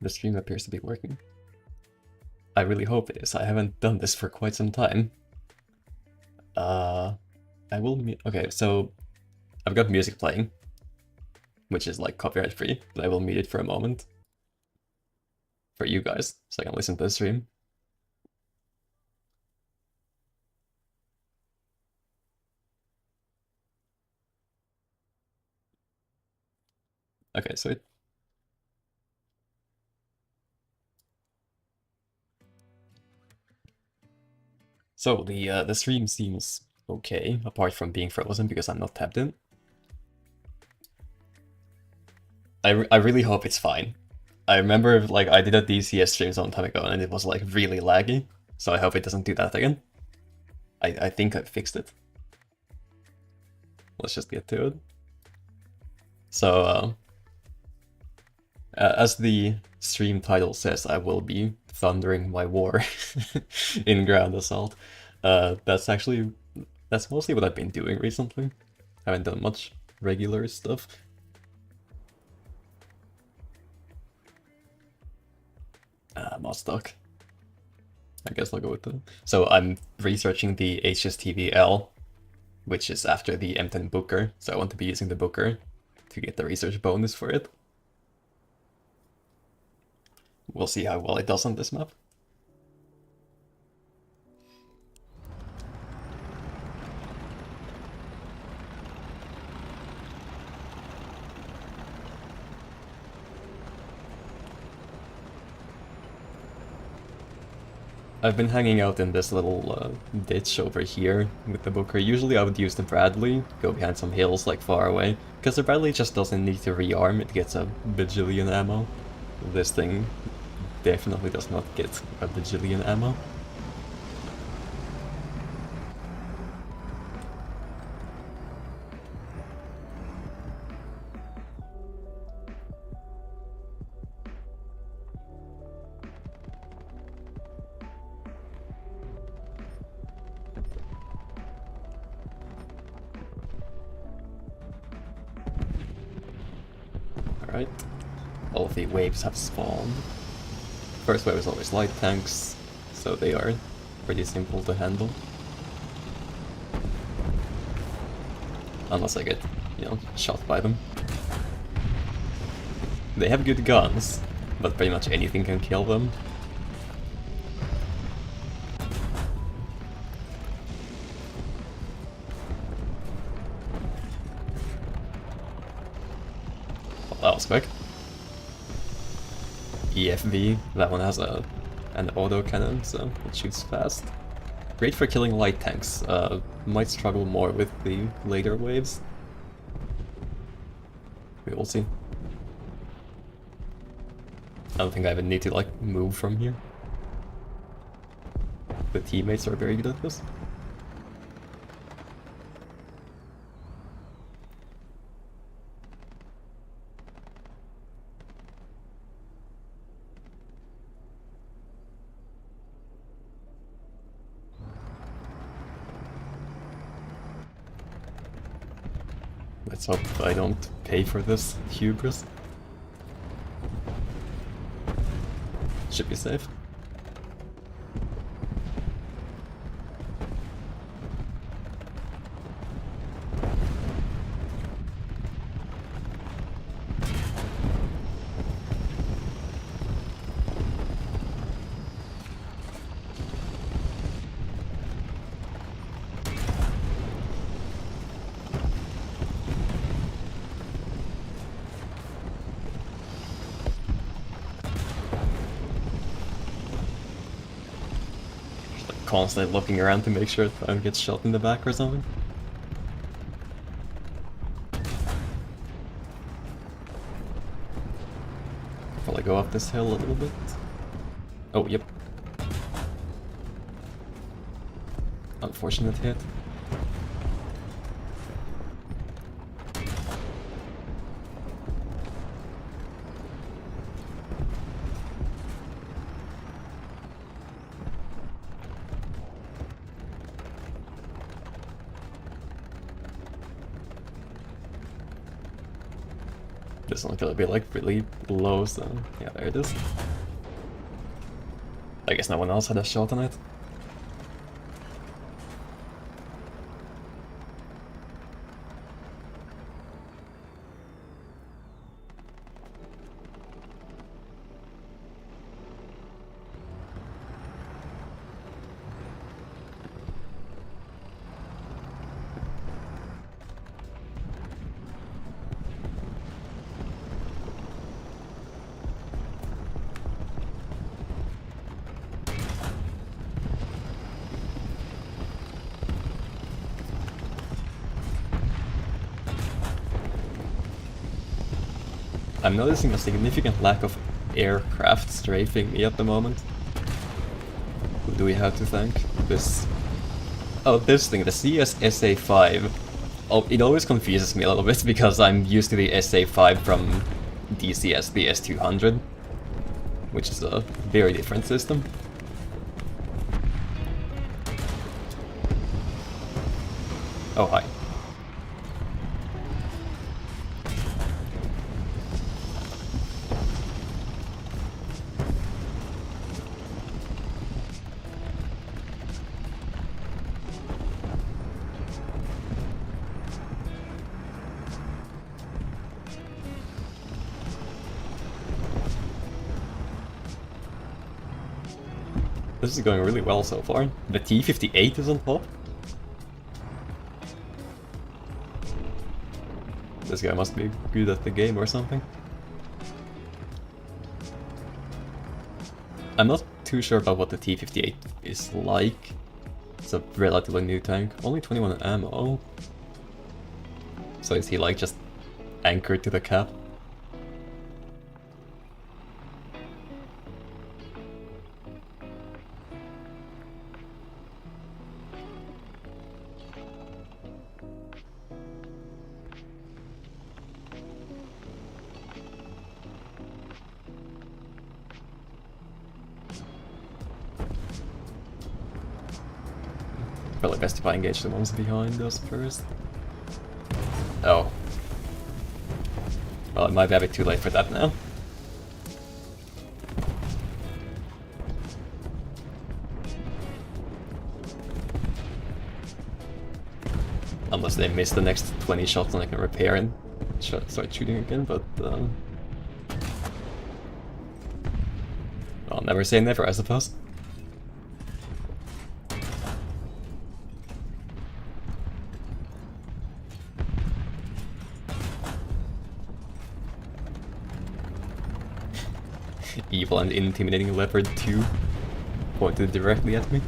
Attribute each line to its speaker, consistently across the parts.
Speaker 1: the stream appears to be working. I really hope it is. I haven't done this for quite some time. I will mute. Okay, so I've got music playing, which is like copyright free, but I will mute it for a moment for you guys so I can listen to the stream. Okay, so the stream seems okay, apart from being frozen because I'm not tapped in. I really hope it's fine. I remember like I did a DCS stream some time ago and it was like really laggy, so I hope it doesn't do that again. I think I fixed it. Let's just get to it. So, as the stream title says, I will be thundering my war in Ground Assault. That's mostly what I've been doing recently. Haven't done much regular stuff. Mozdok. I guess I'll go with that. So I'm researching the HSTVL, which is after the M10 Booker, so I want to be using the Booker to get the research bonus for it. We'll see how well it does on this map. I've been hanging out in this little ditch over here with the Booker. Usually I would use the Bradley, go behind some hills like far away, because the Bradley just doesn't need to rearm, it gets a bajillion ammo. This thing definitely does not get a bajillion ammo. Alright, all of the waves have spawned. First wave is always light tanks, so they are pretty simple to handle. Unless I get, shot by them. They have good guns, but pretty much anything can kill them. Well, that was quick. EFV, that one has an auto cannon, so it shoots fast. Great for killing light tanks, might struggle more with the later waves. We will see. I don't think I even need to like move from here. The teammates are very good at this. Let's hope I don't pay for this hubris. Should be safe. Constantly looking around to make sure I don't get shot in the back or something. Probably go up this hill a little bit. Oh, yep. Unfortunate hit. This one's gonna be like really low, so yeah, there it is. I guess no one else had a shot on it. I'm noticing a significant lack of aircraft strafing me at the moment. Who do we have to thank? This... Oh, this thing, the CS-SA5. Oh, it always confuses me a little bit because I'm used to the SA5 from DCS, the S200, which is a very different system. Oh, hi. This is going really well so far. The T-58 is on top. This guy must be good at the game or something. I'm not too sure about what the T-58 is like. It's a relatively new tank. Only 21 ammo. So is he like just anchored to the cap? Probably best if I engage the ones behind us first. Oh. Well, it might be a bit too late for that now. Unless they miss the next 20 shots and I can repair and start shooting again, but... I'll never say never, I suppose. Evil and intimidating leopard 2 pointed directly at me.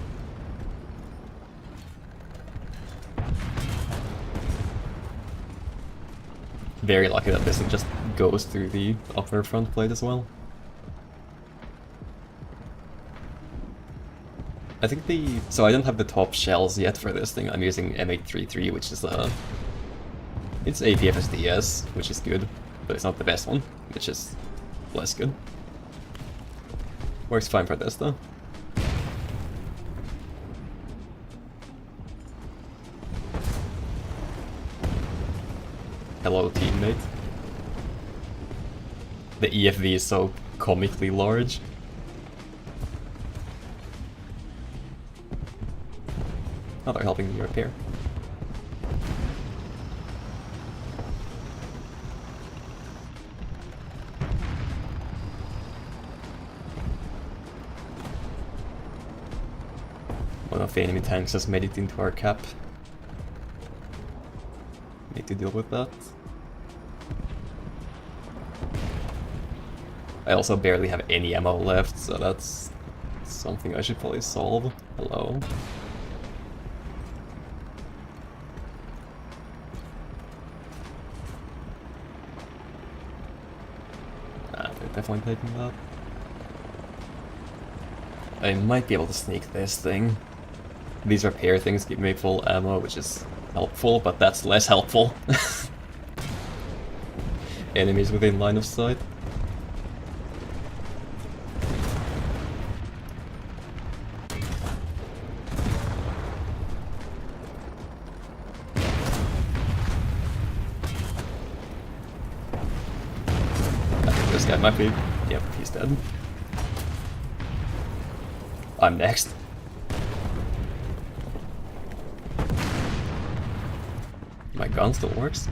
Speaker 1: Very lucky that this thing just goes through the upper front plate as well. I think so I don't have the top shells yet for this thing. I'm using M833, which is it's APFSDS, which is good, but it's not the best one, which is less good. Works fine for this though. Hello, teammate. The EFV is so comically large. Oh, they're helping me repair. One of the enemy tanks has made it into our cap. Need to deal with that. I also barely have any ammo left, so that's something I should probably solve. Hello. They're definitely taking that. I might be able to sneak this thing. These repair things give me full ammo, which is helpful, but that's less helpful. Enemies within line of sight. guy might be... Yep, he's dead. I'm next. My gun still works.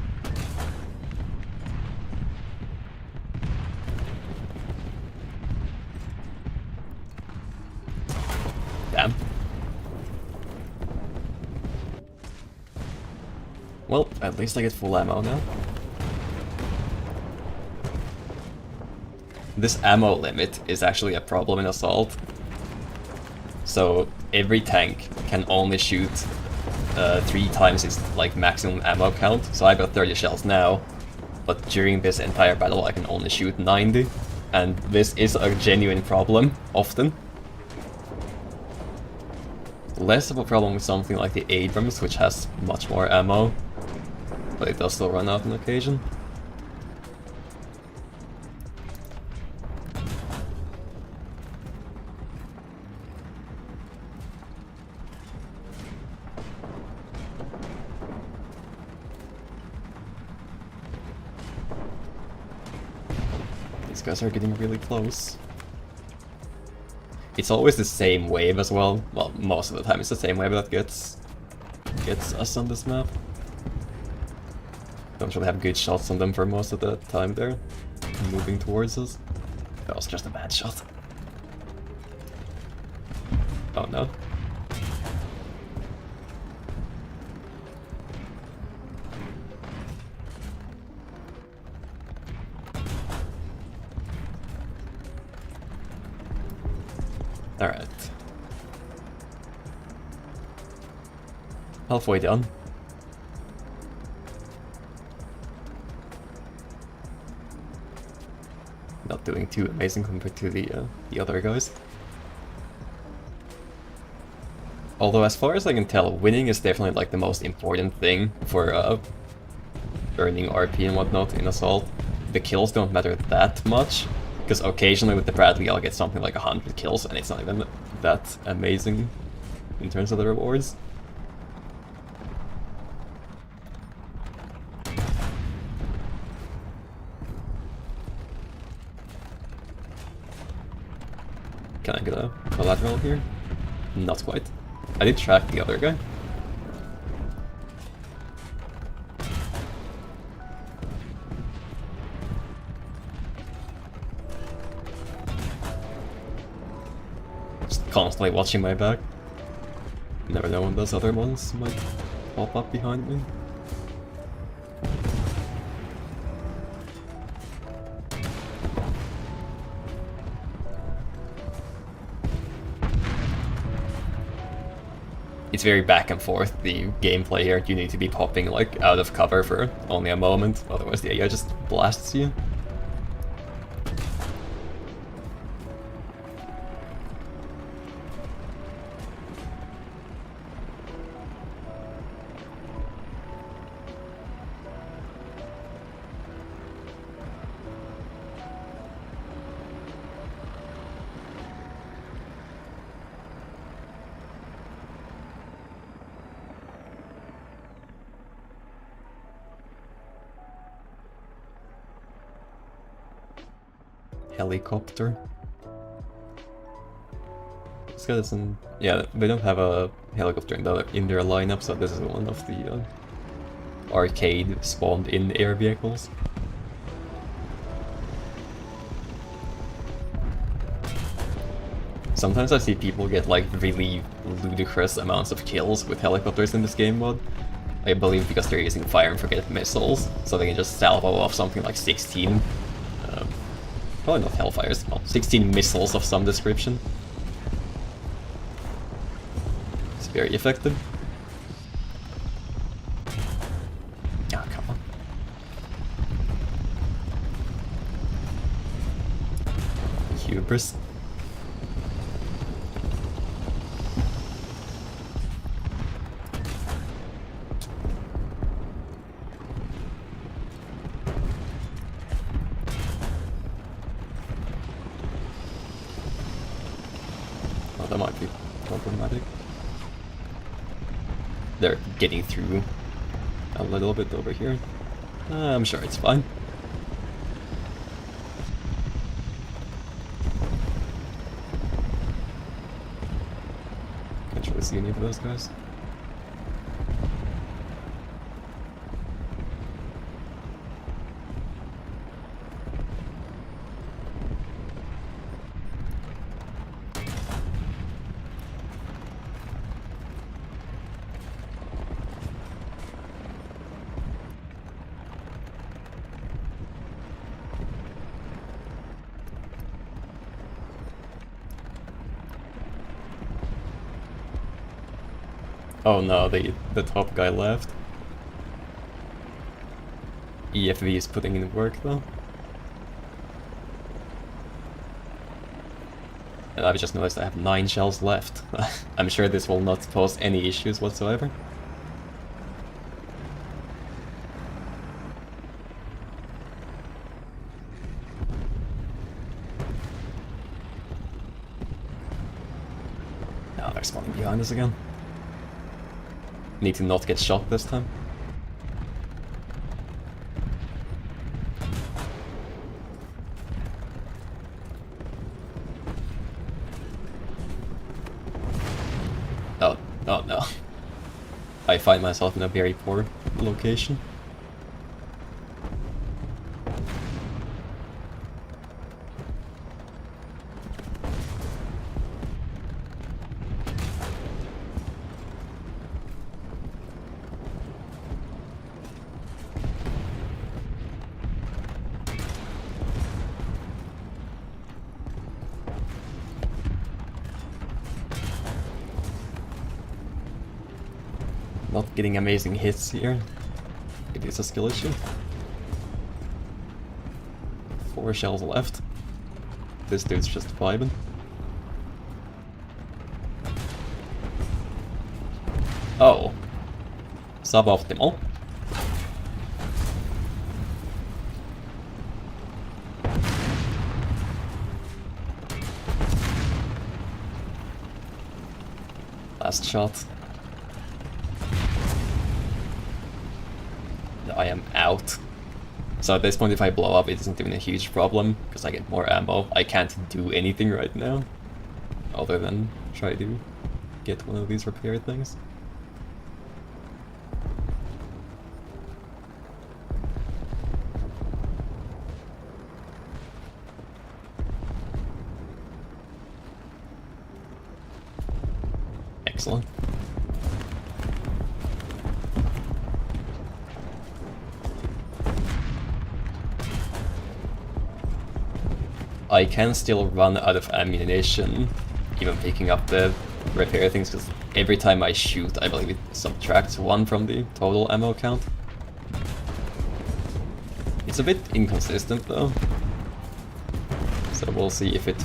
Speaker 1: Damn. Well, at least I get full ammo now. This ammo limit is actually a problem in Assault. So every tank can only shoot 3 times its like maximum ammo count. So I got 30 shells now, but during this entire battle I can only shoot 90. And this is a genuine problem, often. Less of a problem with something like the Abrams, which has much more ammo, but it does still run out on occasion. These guys are getting really close. It's always the same wave as well. Well, most of the time it's the same wave that gets us on this map. Don't really have good shots on them for most of the time there, moving towards us. That was just a bad shot. Oh no. Alright. Halfway done. Not doing too amazing compared to the other guys. Although as far as I can tell, winning is definitely like the most important thing for earning RP and whatnot in Assault. The kills don't matter that much. Because occasionally with the Bradley I'll get something like 100 kills and it's not even that amazing in terms of the rewards. Can I get a collateral here? Not quite. I did track the other guy. Constantly watching my back. Never know when those other ones might pop up behind me. It's very back and forth, the gameplay here. You need to be popping like out of cover for only a moment, otherwise the AI just blasts you. Helicopter. This guy doesn't... Yeah, they don't have a helicopter in their lineup, so this is one of the arcade spawned-in air vehicles. Sometimes I see people get like really ludicrous amounts of kills with helicopters in this game mode. I believe because they're using fire and forget missiles, so they can just salvo off something like 16 probably not Hellfires, well, 16 missiles of some description. It's very effective. Ah, come on. Hubris. That might be problematic. They're getting through a little bit over here. I'm sure it's fine. actually see any of those guys. Oh no, the top guy left. EFV is putting in work though. And I've just noticed I have 9 shells left. I'm sure this will not pose any issues whatsoever. Now they're spawning behind us again. Need to not get shot this time. Oh no. I find myself in a very poor location. Not getting amazing hits here. It is a skill issue. 4 shells left. This dude's just vibing. Oh. Suboptimal. Last shot. I am out. So at this point, if I blow up, it isn't even a huge problem, because I get more ammo. I can't do anything right now, other than try to get one of these repair things. Excellent. I can still run out of ammunition, even picking up the repair things, because every time I shoot, I believe it subtracts 1 from the total ammo count. It's a bit inconsistent though, so we'll see if it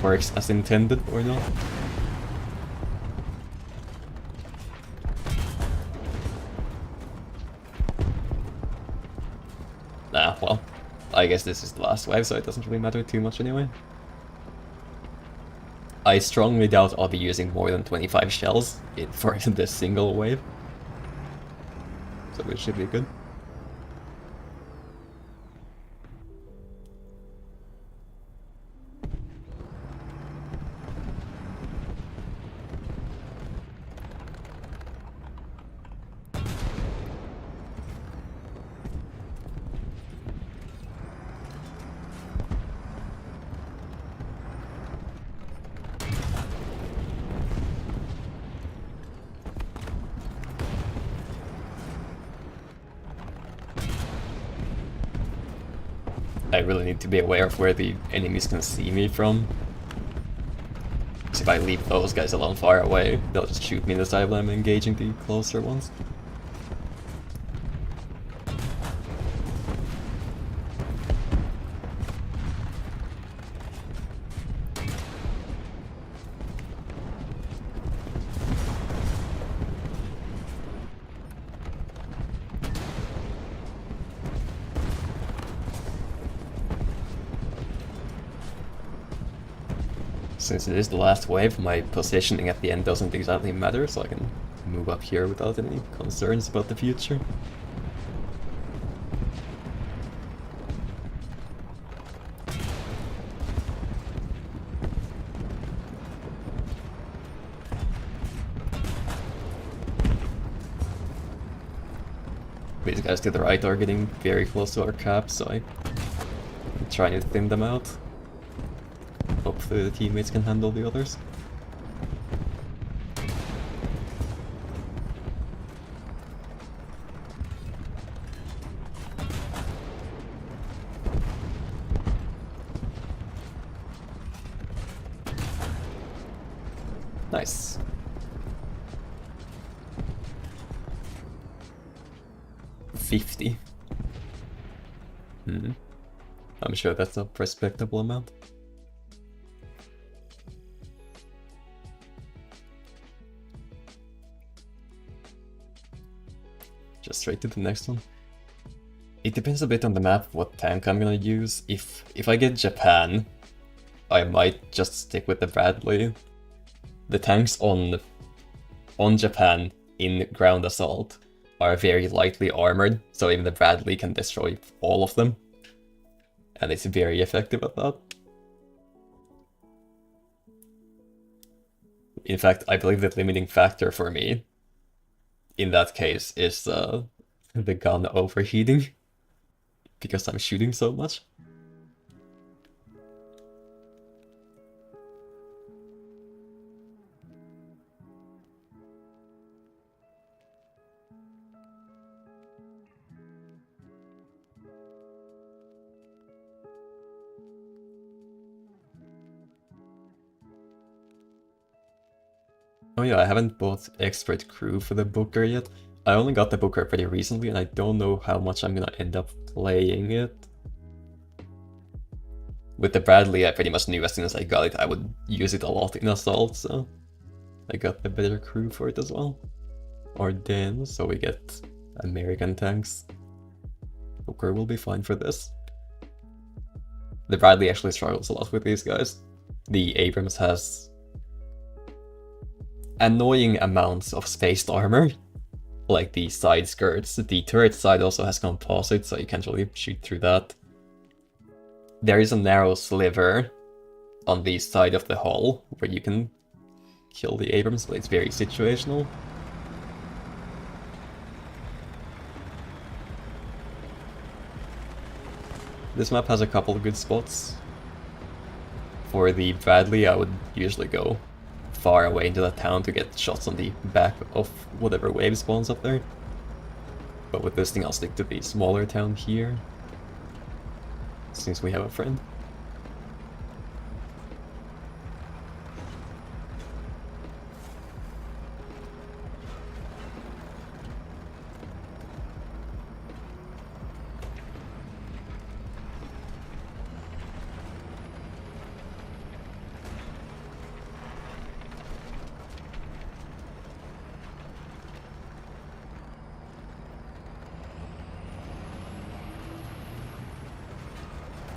Speaker 1: works as intended or not. Nah, well. I guess this is the last wave, so it doesn't really matter too much anyway. I strongly doubt I'll be using more than 25 shells for this single wave. So it should be good. I really need to be aware of where the enemies can see me from. Because if I leave those guys alone far away, they'll just shoot me in the side when I'm engaging the closer ones. Since it is the last wave, my positioning at the end doesn't exactly matter, so I can move up here without any concerns about the future. These guys to the right are getting very close to our cap, so I'm trying to thin them out. Hopefully the teammates can handle the others. Nice. $50. I'm sure that's a respectable amount. Just straight to the next one. It depends a bit on the map what tank I'm gonna use. If I get Japan, I might just stick with the Bradley. The tanks on Japan in ground assault are very lightly armored, so even the Bradley can destroy all of them. And it's very effective at that. In fact, I believe the limiting factor for me in that case is the gun overheating, because I'm shooting so much. Oh yeah, I haven't bought expert crew for the Booker yet. I only got the Booker pretty recently and I don't know how much I'm gonna end up playing it. With the Bradley, I pretty much knew as soon as I got it I would use it a lot in assault, so I got the better crew for it as well. Ardennes, so we get American tanks. Booker will be fine for this. The Bradley actually struggles a lot with these guys. The Abrams has annoying amounts of spaced armor, like the side skirts. The turret side also has composite, so you can't really shoot through that. There is a narrow sliver on the side of the hull where you can kill the Abrams, but it's very situational. This map has a couple of good spots. For the Bradley, I would usually go far away into the town to get shots on the back of whatever wave spawns up there. But with this thing, I'll stick to the smaller town here, since we have a friend.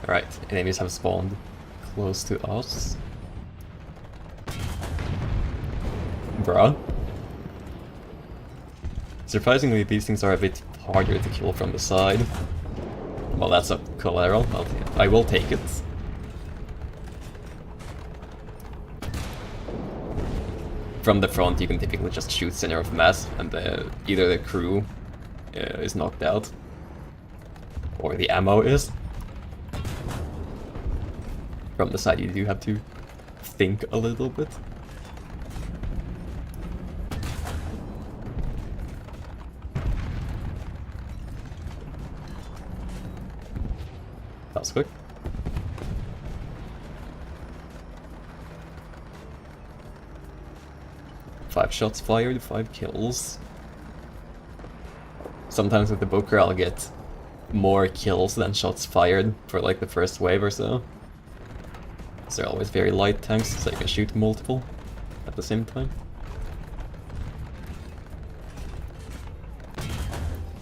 Speaker 1: Alright, enemies have spawned close to us. Bruh. Surprisingly, these things are a bit harder to kill from the side. Well, that's a collateral. I will take it. From the front, you can typically just shoot center of mass, and either the crew is knocked out, or the ammo is. From the side, you do have to think a little bit. That was quick. Five shots fired, 5 kills. Sometimes with the Booker, I'll get more kills than shots fired for like the first wave or so. So they're always very light tanks, so you can shoot multiple at the same time.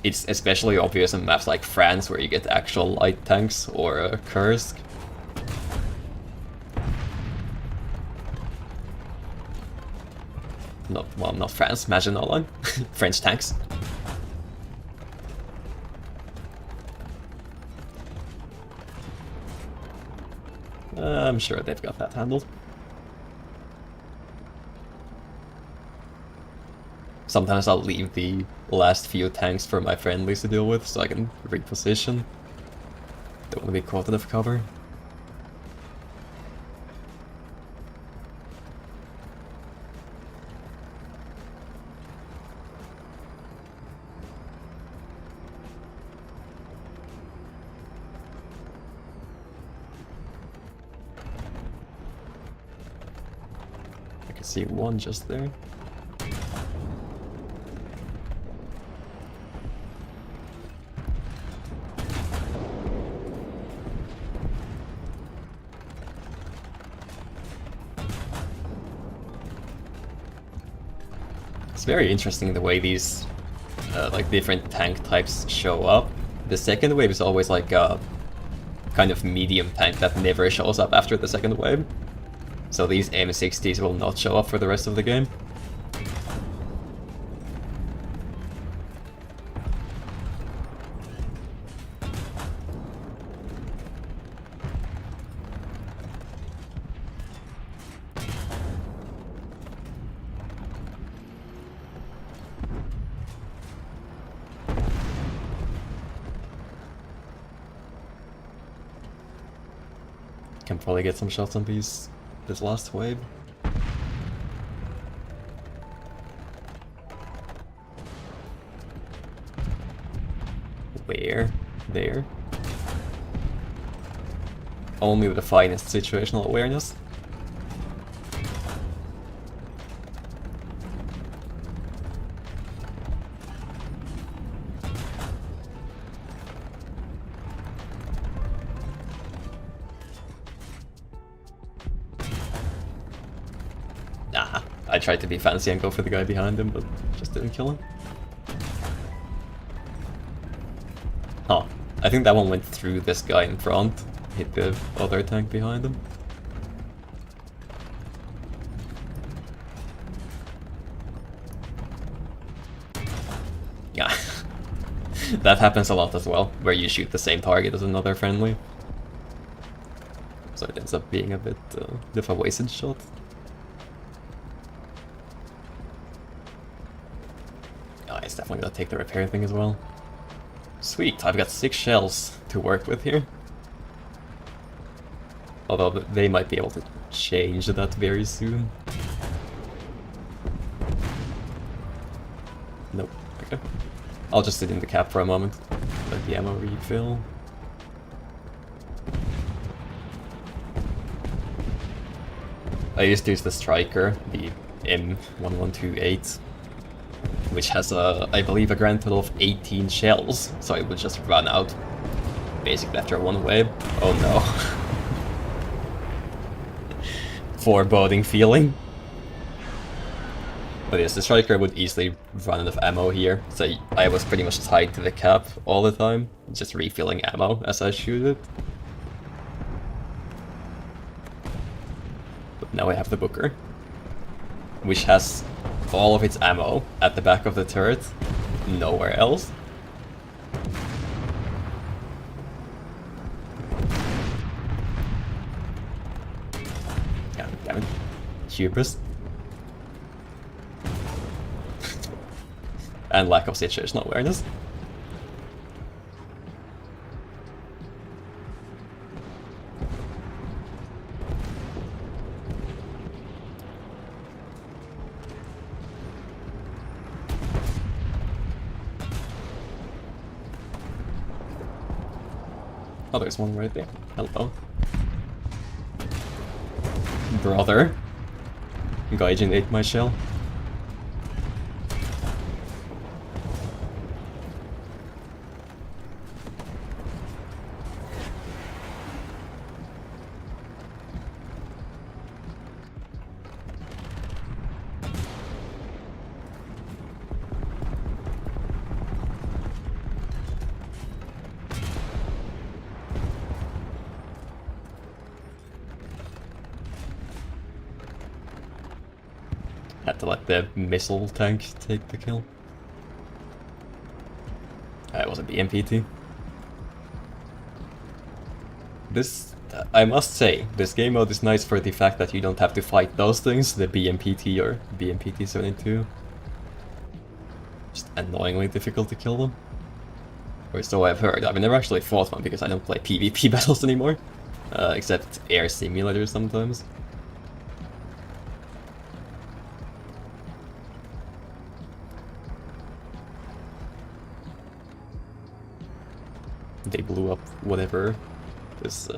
Speaker 1: It's especially obvious in maps like France, where you get actual light tanks, or Kursk. Not France, Maginot French tanks. I'm sure they've got that handled. Sometimes I'll leave the last few tanks for my friendlies to deal with, so I can reposition. Don't want to be caught in off cover. I can see one just there. It's very interesting the way these like different tank types show up. The second wave is always like a kind of medium tank that never shows up after the second wave. So these M60s will not show up for the rest of the game. Can probably get some shots on this last wave. Where? There? Only with the finest situational awareness. I tried to be fancy and go for the guy behind him, but just didn't kill him. Huh. I think that one went through this guy in front, hit the other tank behind him. Yeah. That happens a lot as well, where you shoot the same target as another friendly. So it ends up being a bit of a wasted shot. It's definitely gonna take the repair thing as well. Sweet, I've got 6 shells to work with here. Although they might be able to change that very soon. Nope, okay. I'll just sit in the cap for a moment. Let the ammo refill. I used to use the striker, the M1128. Which has, I believe, a grand total of 18 shells, so it would just run out, basically after one wave. Oh no. Foreboding feeling. But yes, the striker would easily run out of ammo here, so I was pretty much tied to the cap all the time, just refilling ammo as I shoot it. But now I have the Booker, which has all of its ammo at the back of the turret, nowhere else. God damn it. Hubris. And lack of situational awareness. Oh, there's one right there. Hello. Brother. Gaijin ate my shell. Had to let the missile tank take the kill. It was a BMPT. This, I must say, this game mode is nice for the fact that you don't have to fight those things, the BMPT or BMPT-72. Just annoyingly difficult to kill them. Or so I've heard. I've never actually fought one because I don't play PvP battles anymore. Except air simulators sometimes. They blew up whatever this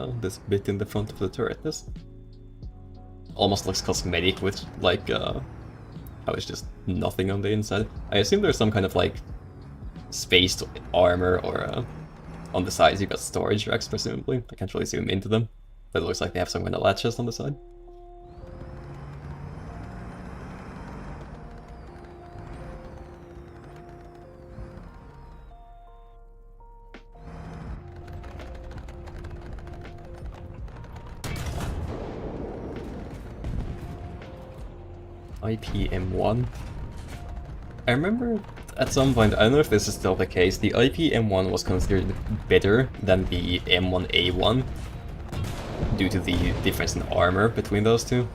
Speaker 1: bit in the front of the turret is. Almost looks cosmetic with like how it's just nothing on the inside. I assume there's some kind of like spaced armor or on the sides you got storage racks presumably. I can't really zoom into them, but it looks like they have some kind of latches on the side. IPM1. I remember at some point, I don't know if this is still the case, the IPM1 was considered better than the M1A1 due to the difference in armor between those two.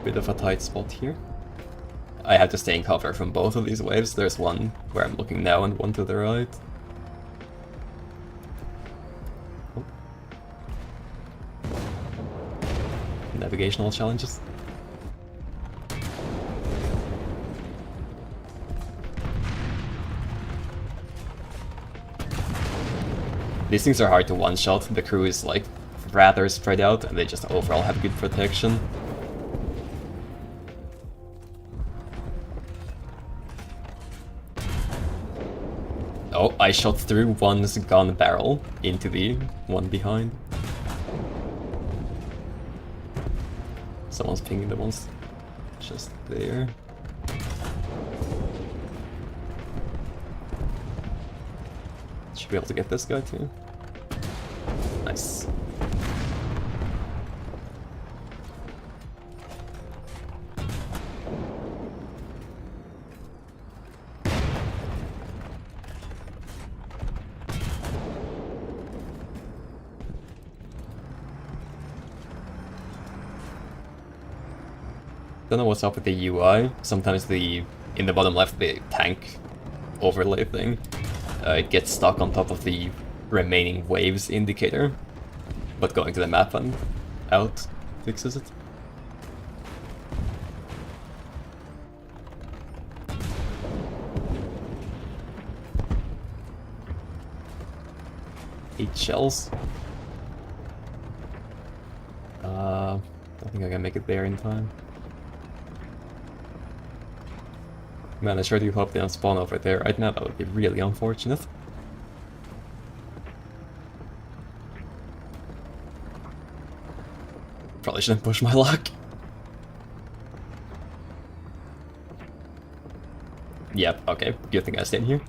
Speaker 1: Bit of a tight spot here. I have to stay in cover from both of these waves. There's one where I'm looking now and one to the right. Oh. Navigational challenges. These things are hard to one-shot. The crew is like rather spread out and they just overall have good protection. Oh, I shot through one's gun barrel into the one behind. Someone's pinging the ones just there. Should be able to get this guy too. Nice. Don't know what's up with the UI. Sometimes in the bottom left, the tank overlay thing, it gets stuck on top of the remaining waves indicator, but going to the map and out fixes it. Eight shells. I don't think I can make it there in time. Man, I sure do hope they don't spawn over there right now. That would be really unfortunate. Probably shouldn't push my luck. Yep, okay. Good thing I stayed here.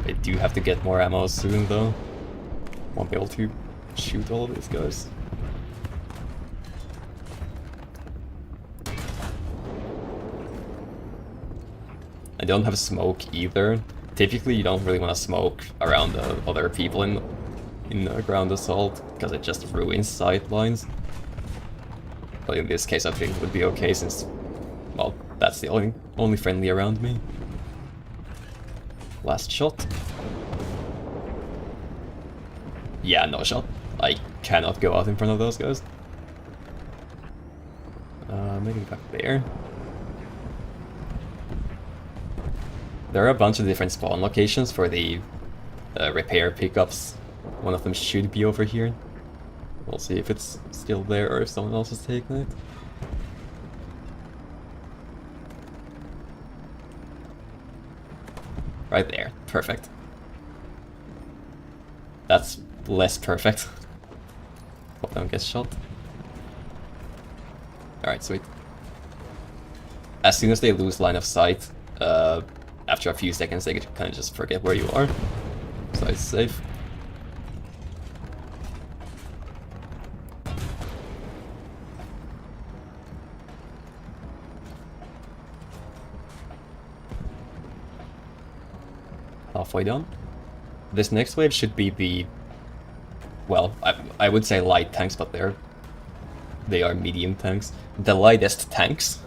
Speaker 1: I do have to get more ammo soon though. Won't be able to shoot all of these guys. I don't have smoke either. Typically you don't really want to smoke around other people in ground assault, because it just ruins sight lines. But in this case I think it would be okay since, well, that's the only friendly around me. Last shot. Yeah, no shot. I cannot go out in front of those guys. Maybe back there. There are a bunch of different spawn locations for the repair pickups. One of them should be over here. We'll see if it's still there or if someone else has taken it. Right there. Perfect. That's less perfect. Hope that one gets shot. Alright, sweet. As soon as they lose line of sight, after a few seconds they kind of just forget where you are. So it's safe. Halfway done. This next wave should be the... Well, I would say light tanks, but they are medium tanks. The lightest tanks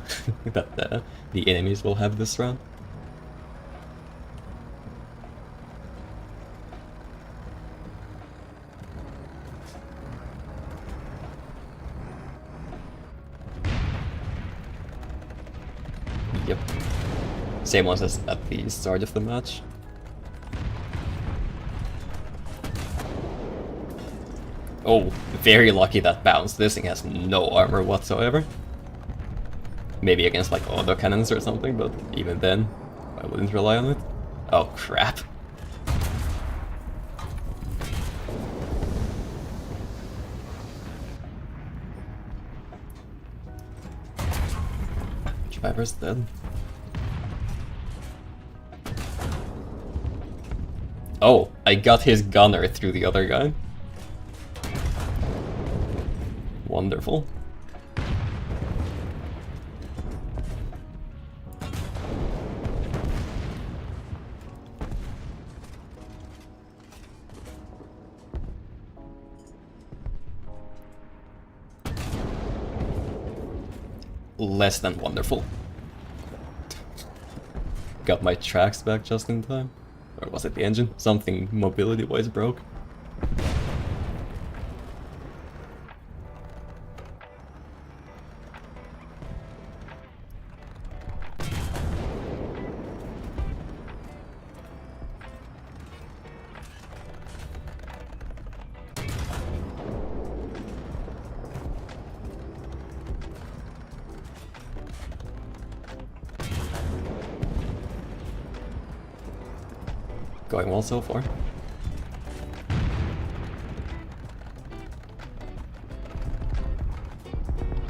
Speaker 1: that the enemies will have this round. Yep. Same ones as at the start of the match. Oh, very lucky that bounced. This thing has no armor whatsoever. Maybe against like auto cannons or something, but even then, I wouldn't rely on it. Oh crap. Driver's dead. Oh, I got his gunner through the other guy. Wonderful. Less than wonderful. Got my tracks back just in time. Or was it the engine? Something mobility-wise broke. Going well so far.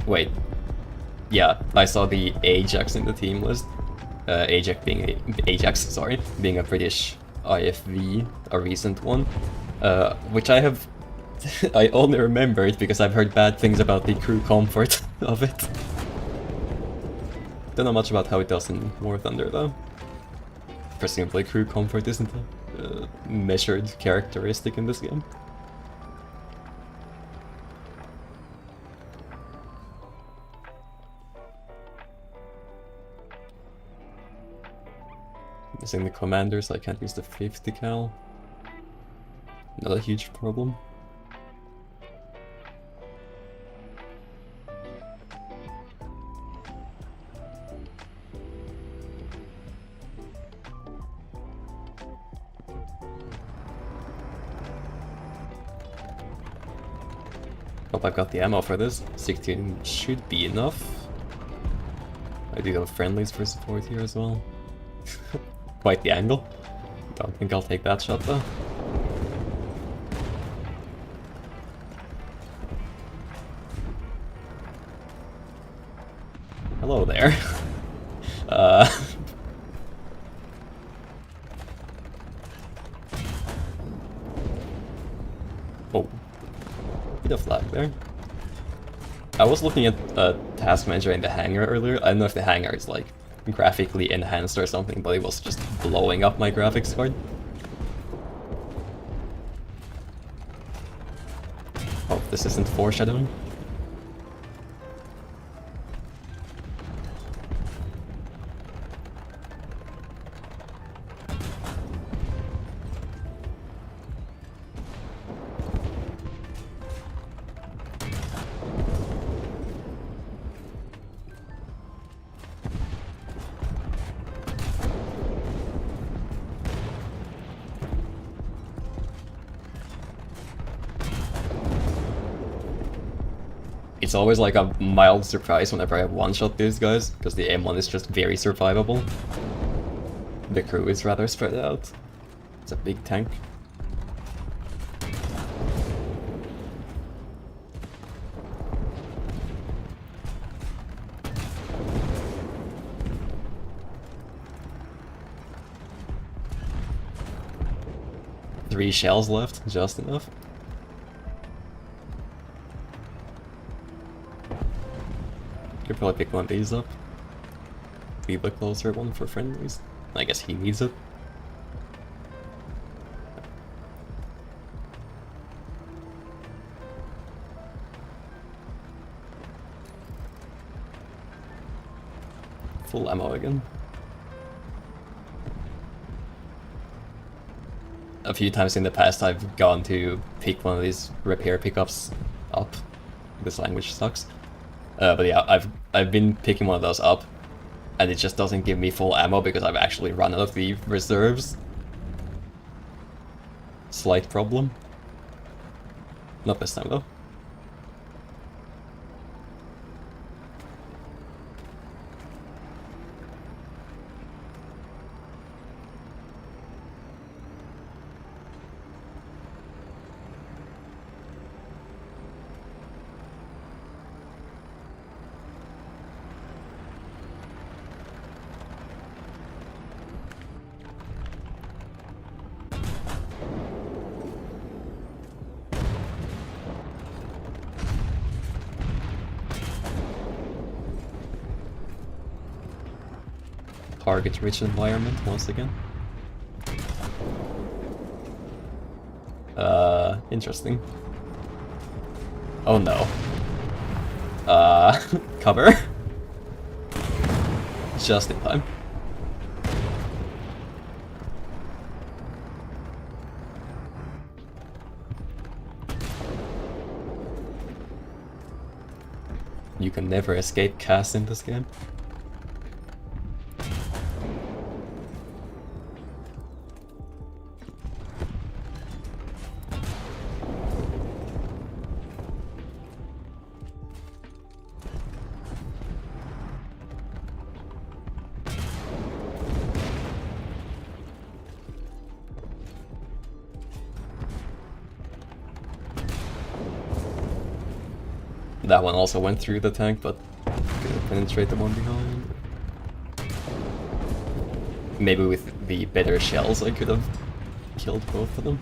Speaker 1: Wait. Yeah, I saw the Ajax in the team list. Ajax being a British IFV, a recent one. Which I have... I only remember it because I've heard bad things about the crew comfort of it. Don't know much about how it does in War Thunder though. Presumably crew comfort isn't a measured characteristic in this game. Missing the commander, so I can't use the 50 cal. Not a huge problem. Hope I've got the ammo for this. 16 should be enough. I do have friendlies for support here as well. Quite the angle. Don't think I'll take that shot though. Hello there. Oh. Bit of lag there. I was looking at Task Manager in the hangar earlier. I don't know if the hangar is like graphically enhanced or something, but it was just blowing up my graphics card. Hope this isn't foreshadowing. It's always like a mild surprise whenever I one-shot these guys, because the M1 is just very survivable. The crew is rather spread out. It's a big tank. 3 shells left, just enough. Could probably pick one of these up. Be the closer one for friendlies. I guess he needs it. Full ammo again. A few times in the past I've gone to pick one of these repair pickups up. This language sucks. But yeah, I've been picking one of those up, and it just doesn't give me full ammo because I've actually run out of the reserves. Slight problem. Not this time though. Target-rich environment once again. Interesting. Oh no. Cover. Just in time. You can never escape cast in this game. That one also went through the tank, but couldn't penetrate the one behind. Maybe with the better shells I could have killed both of them.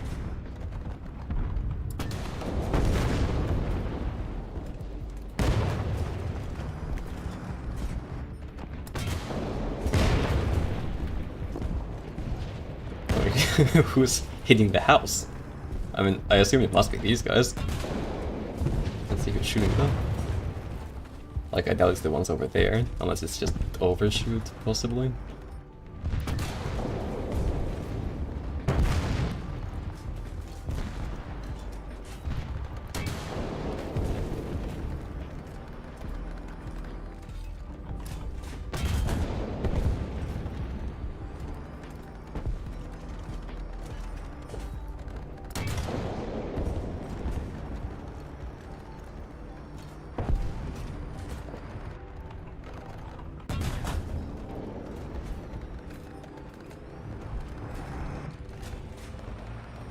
Speaker 1: Who's hitting the house? I mean, I assume it must be these guys. Let's see who's shooting them. Like, I doubt it's the ones over there, unless it's just overshoot, possibly.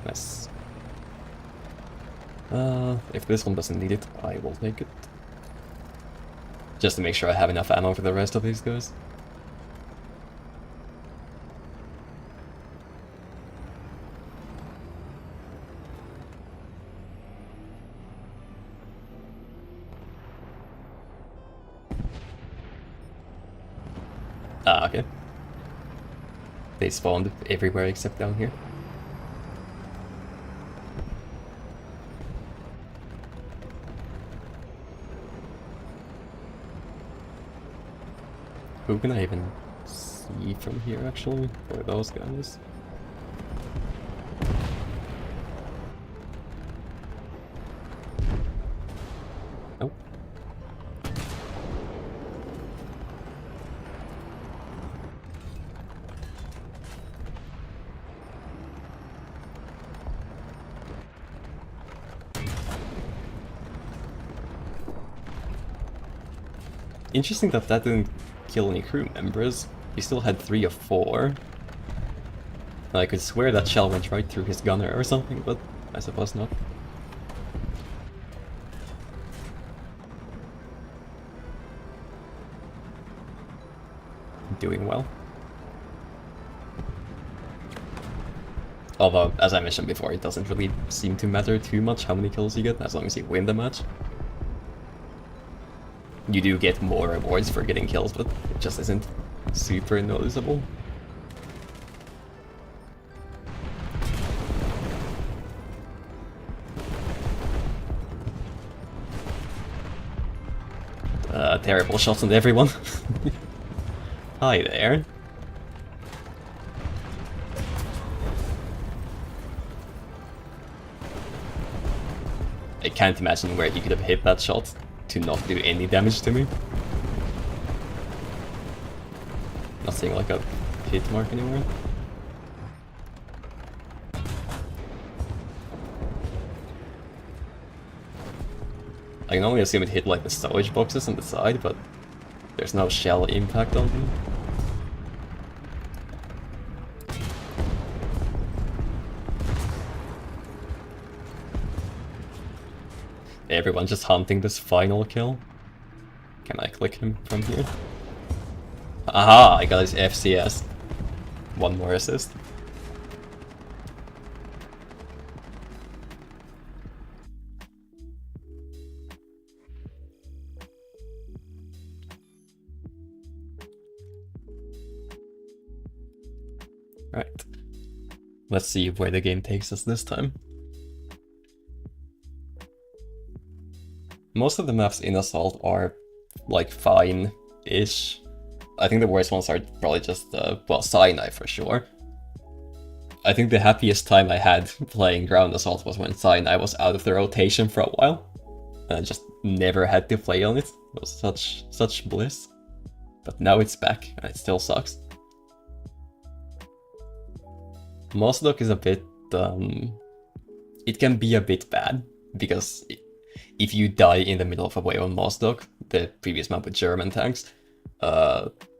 Speaker 1: Nice. If this one doesn't need it, I will take it. Just to make sure I have enough ammo for the rest of these guys. Ah, okay. They spawned everywhere except down here. Who can I even see from here, actually? For those guys? Nope. Interesting that that didn't kill any crew members. He still had 3 of 4. I could swear that shell went right through his gunner or something, but I suppose not. Doing well. Although, as I mentioned before, it doesn't really seem to matter too much how many kills you get, as long as you win the match. You do get more rewards for getting kills, but it just isn't super noticeable. Terrible shots on everyone. Hi there. I can't imagine where he could have hit that shot to not do any damage to me. Not seeing like a hit mark anywhere. I can only assume it hit like the storage boxes on the side, but there's no shell impact on them. Everyone just hunting this final kill. Can I click him from here? Aha! I got his FCS. One more assist. Right. Let's see where the game takes us this time. Most of the maps in Assault are, like, fine-ish. I think the worst ones are probably just, well, Sinai for sure. I think the happiest time I had playing Ground Assault was when Sinai was out of the rotation for a while. And I just never had to play on it. It was such bliss. But now it's back, and it still sucks. Mozdok is a bit, it can be a bit bad, because if you die in the middle of a wave on Mozdok, the previous map with German tanks,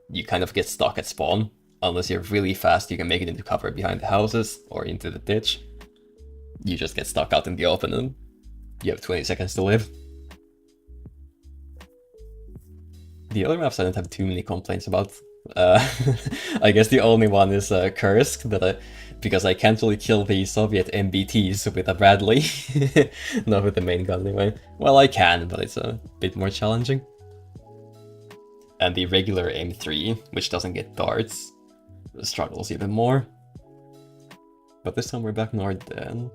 Speaker 1: you kind of get stuck at spawn. Unless you're really fast, you can make it into cover behind the houses or into the ditch. You just get stuck out in the open and you have 20 seconds to live. The other maps I don't have too many complaints about. I guess the only one is Kursk, because I can't really kill the Soviet MBTs with a Bradley. Not with the main gun anyway. Well, I can, but it's a bit more challenging. And the regular M3, which doesn't get darts, struggles even more. But this time we're back in Ardennes.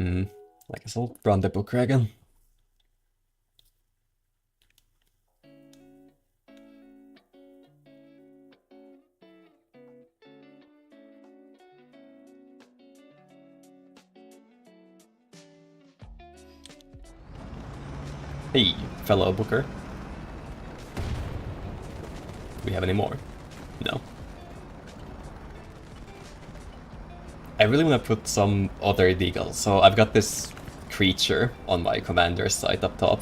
Speaker 1: I guess I'll run the Booker again. Hey, fellow Booker. Do we have any more? No. I really want to put some other decals. So I've got this creature on my commander's site up top.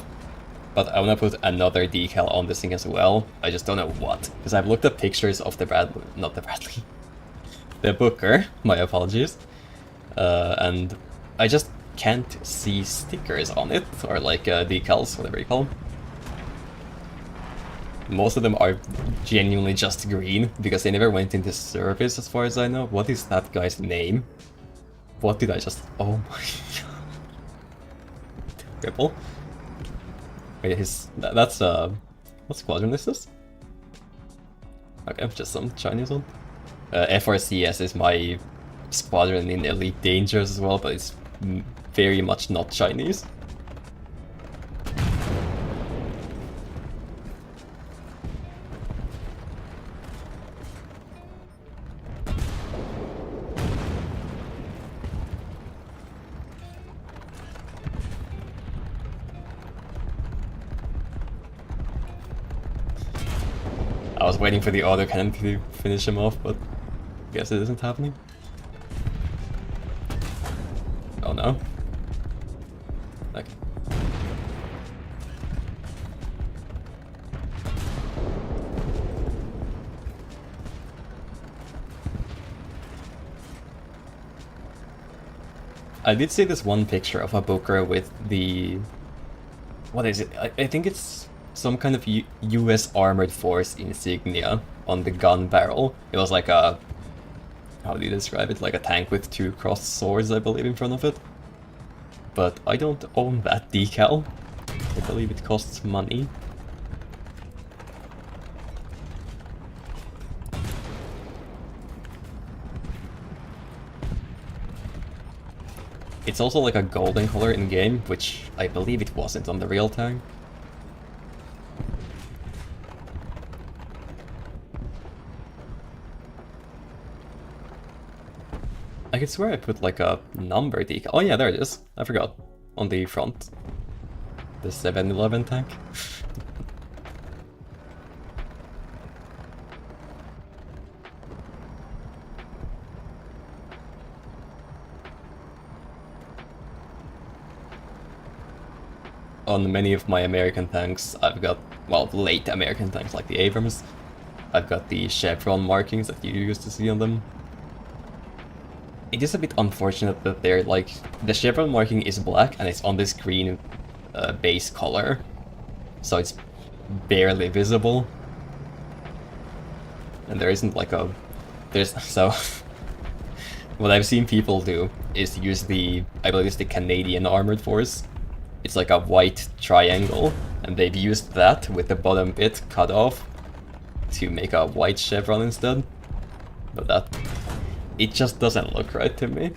Speaker 1: But I want to put another decal on this thing as well. I just don't know what. Because I've looked at pictures of the Bradley, not the Bradley. The Booker, my apologies. And I just can't see stickers on it, or like decals, whatever you call them. Most of them are genuinely just green, because they never went into service as far as I know. What is that guy's name? What did I just... oh my god. Triple? Wait, that's what squadron is this? Okay, just some Chinese one. FRCS is my squadron in Elite Dangers as well, but it's very much not Chinese. I was waiting for the autocannon to finish him off, but I guess it isn't happening. Oh no. Okay. I did see this one picture of a Booker with the... what is it? I think it's some kind of US Armored Force insignia on the gun barrel. It was like a how do you describe it? Like a tank with two crossed swords, I believe, in front of it. But I don't own that decal. I believe it costs money. It's also like a golden color in game, which I believe it wasn't on the real tank. I could swear I put like a number decal. Oh yeah, there it is. I forgot. On the front. The 7-Eleven tank. On many of my American tanks, I've got, well, late American tanks like the Abrams, I've got the chevron markings that you used to see on them. It is a bit unfortunate that they're like, the chevron marking is black and it's on this green base color, so it's barely visible. And there isn't like a, so what I've seen people do is use the, I believe it's the Canadian Armored Force. It's like a white triangle, and they've used that with the bottom bit cut off to make a white chevron instead. But that, it just doesn't look right to me.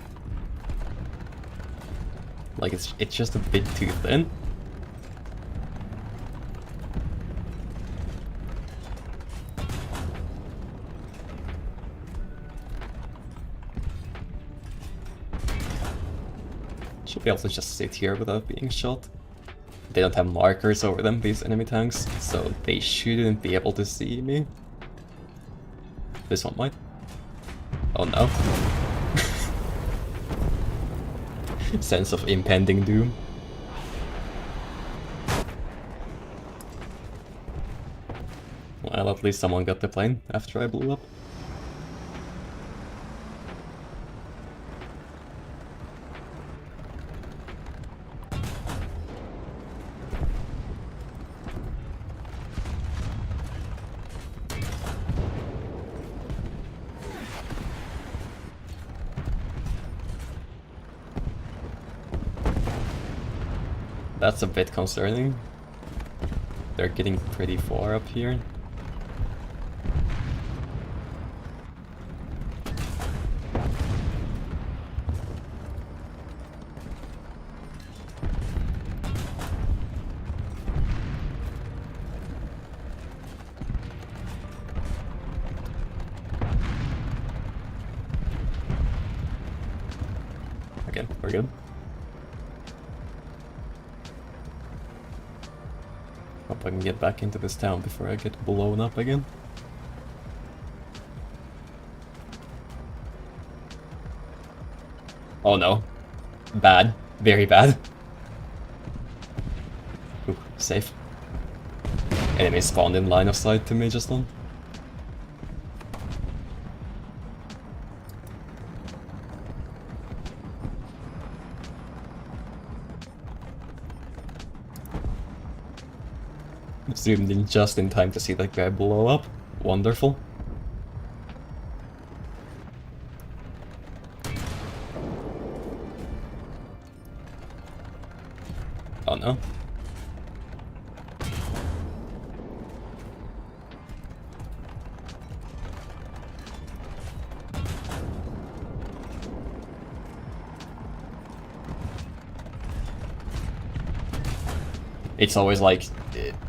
Speaker 1: Like it's just a bit too thin. Should be able to just sit here without being shot. They don't have markers over them, these enemy tanks, so they shouldn't be able to see me. This one might. Oh no. Sense of impending doom. Well, at least someone got the plane after I blew up. That's a bit concerning. They're getting pretty far up here. Okay, we're good. Hope I can get back into this town before I get blown up again. Oh no. Bad. Very bad. Ooh, safe. Enemy spawned in line of sight to me just then. Zoomed in just in time to see that guy blow up. Wonderful. Oh no. It's always like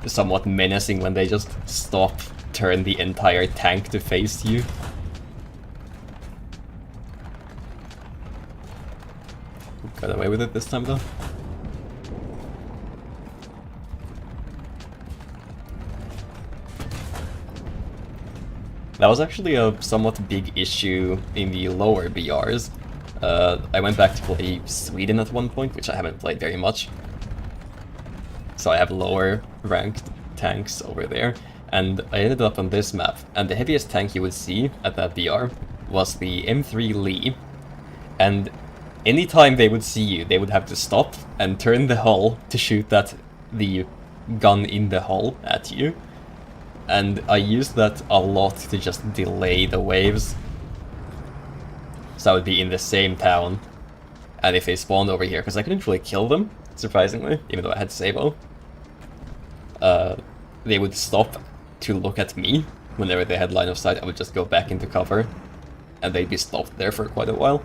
Speaker 1: somewhat menacing when they just stop, turn the entire tank to face you. Got away with it this time though. That was actually a somewhat big issue in the lower BRs. I went back to play Sweden at one point, which I haven't played very much. So I have lower ranked tanks over there, and I ended up on this map, and the heaviest tank you would see at that BR was the M3 Lee, and anytime they would see you, they would have to stop and turn the hull to shoot the gun in the hull at you, and I used that a lot to just delay the waves. So I would be in the same town. And if they spawned over here, because I couldn't really kill them, surprisingly, even though I had Sabo, they would stop to look at me. Whenever they had line of sight, I would just go back into cover, and they'd be stopped there for quite a while.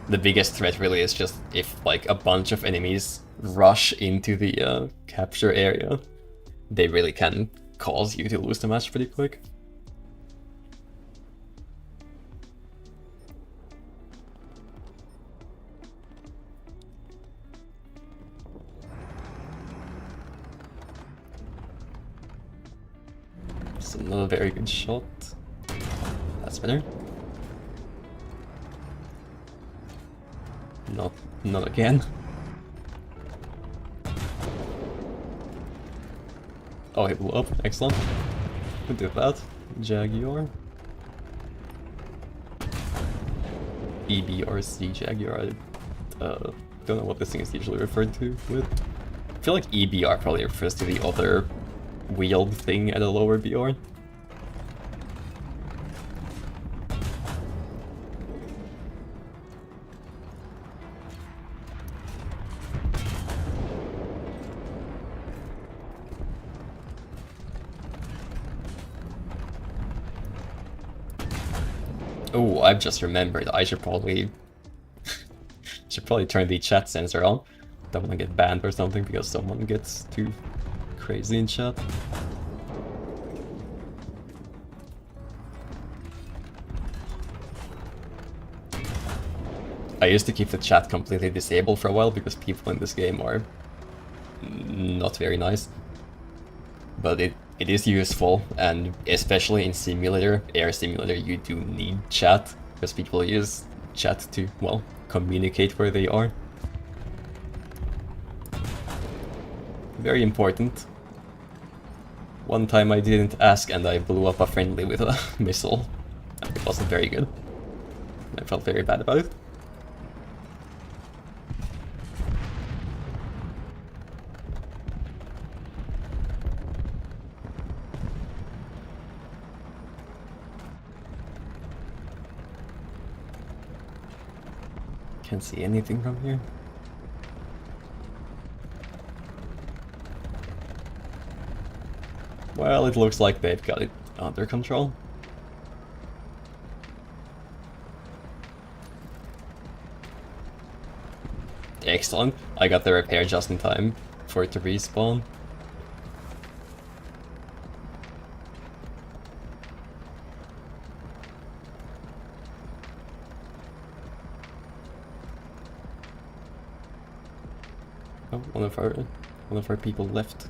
Speaker 1: The biggest threat really is just if, like, a bunch of enemies rush into the capture area, they really can cause you to lose the match pretty quick. It's another very good shot. That's better. Not again. Oh, he blew up. Excellent. We do that. Jaguar. EBRC Jaguar. I don't know what this thing is usually referred to with. I feel like EBR probably refers to the other wheeled thing at a lower BR. Oh, I've just remembered. I should probably turn the chat sensor on. Don't want to get banned or something because someone gets too crazy in chat. I used to keep the chat completely disabled for a while because people in this game are not very nice. But it is useful, and especially in simulator, air simulator, you do need chat, because people use chat to, well, communicate where they are. Very important. One time I didn't ask and I blew up a friendly with a missile. It wasn't very good. I felt very bad about it. Can't see anything from here. Well, it looks like they've got it under control. Excellent. I got the repair just in time for it to respawn. Oh, one of our people left.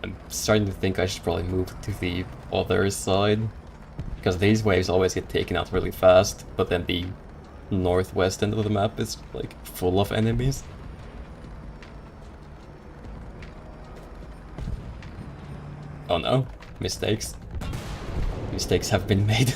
Speaker 1: I'm starting to think I should probably move to the other side, because these waves always get taken out really fast, but then the northwest end of the map is like full of enemies. Oh no, mistakes. Mistakes have been made.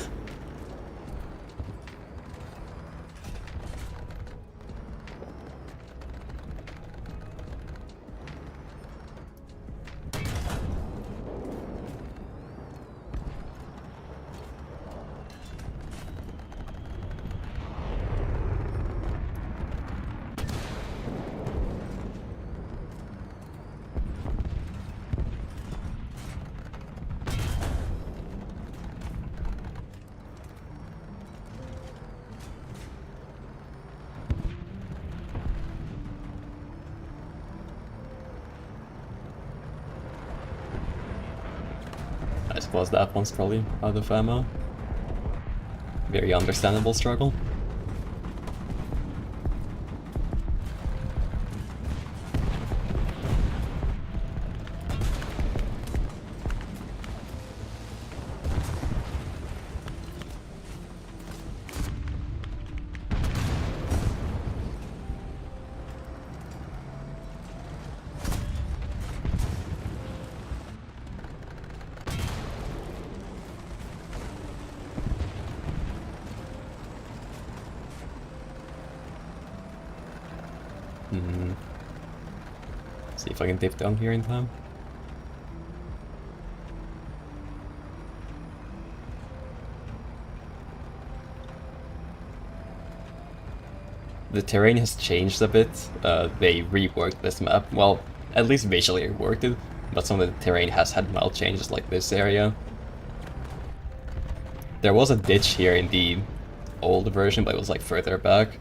Speaker 1: plus that one's probably out of ammo. Very understandable struggle. See if I can dip down here in time. The terrain has changed a bit. They reworked this map. Well, at least visually reworked it, but some of the terrain has had mild changes like this area. There was a ditch here in the old version, but it was like further back.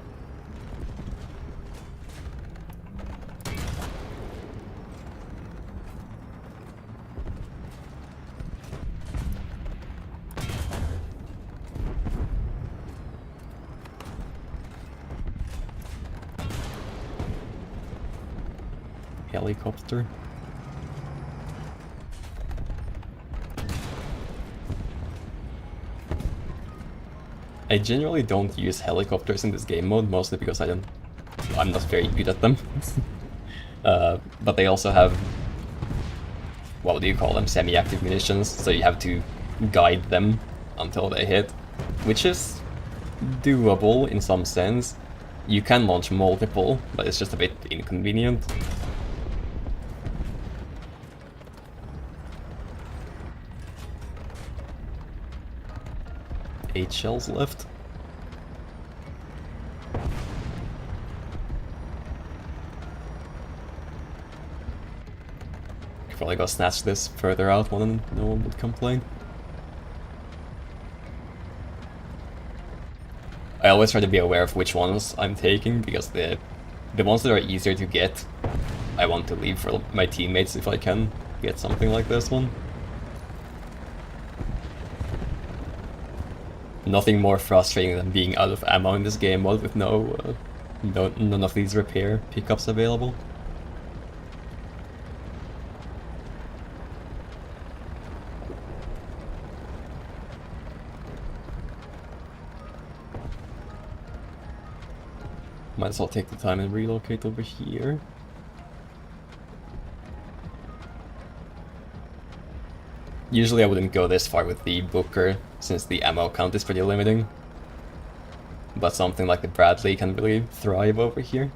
Speaker 1: Helicopter. I generally don't use helicopters in this game mode, mostly because I'm not very good at them. But they also have, what do you call them, semi-active munitions, so you have to guide them until they hit, which is doable in some sense. You can launch multiple, but it's just a bit inconvenient. 8 shells left. Could probably go snatch this further out when no one would complain. I always try to be aware of which ones I'm taking, because the ones that are easier to get, I want to leave for my teammates if I can get something like this one. Nothing more frustrating than being out of ammo in this game mode with none of these repair pickups available. Might as well take the time and relocate over here. Usually I wouldn't go this far with the Booker, since the ammo count is pretty limiting. But something like the Bradley can really thrive over here.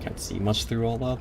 Speaker 1: Can't see much through all that.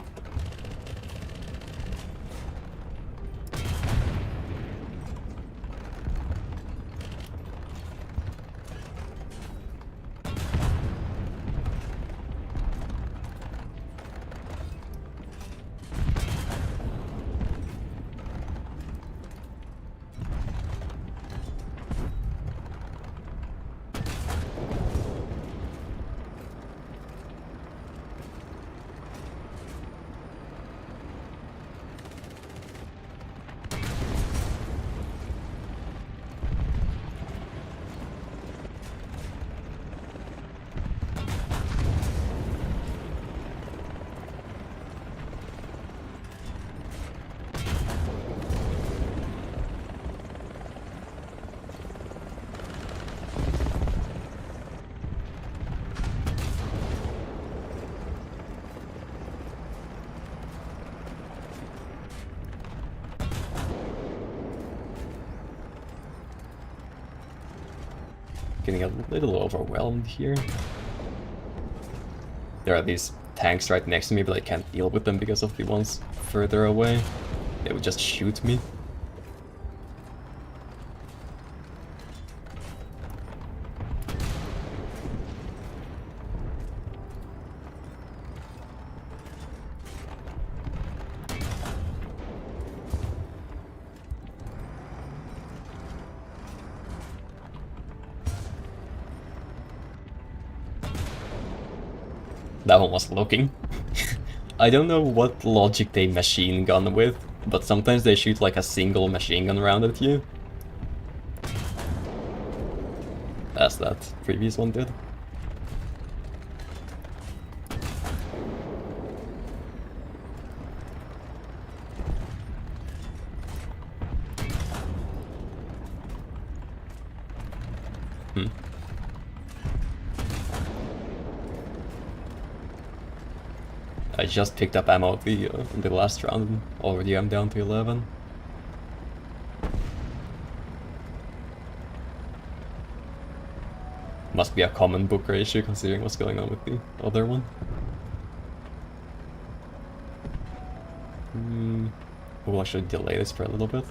Speaker 1: Getting a little overwhelmed here. There are these tanks right next to me, but I can't deal with them because of the ones further away. They would just shoot me. That one was looking. I don't know what logic they machine gun with, but sometimes they shoot like a single machine gun round at you. As that previous one did. I just picked up ammo in the last round, and already I'm down to 11. Must be a common Booker issue considering what's going on with the other one. We'll actually delay this for a little bit.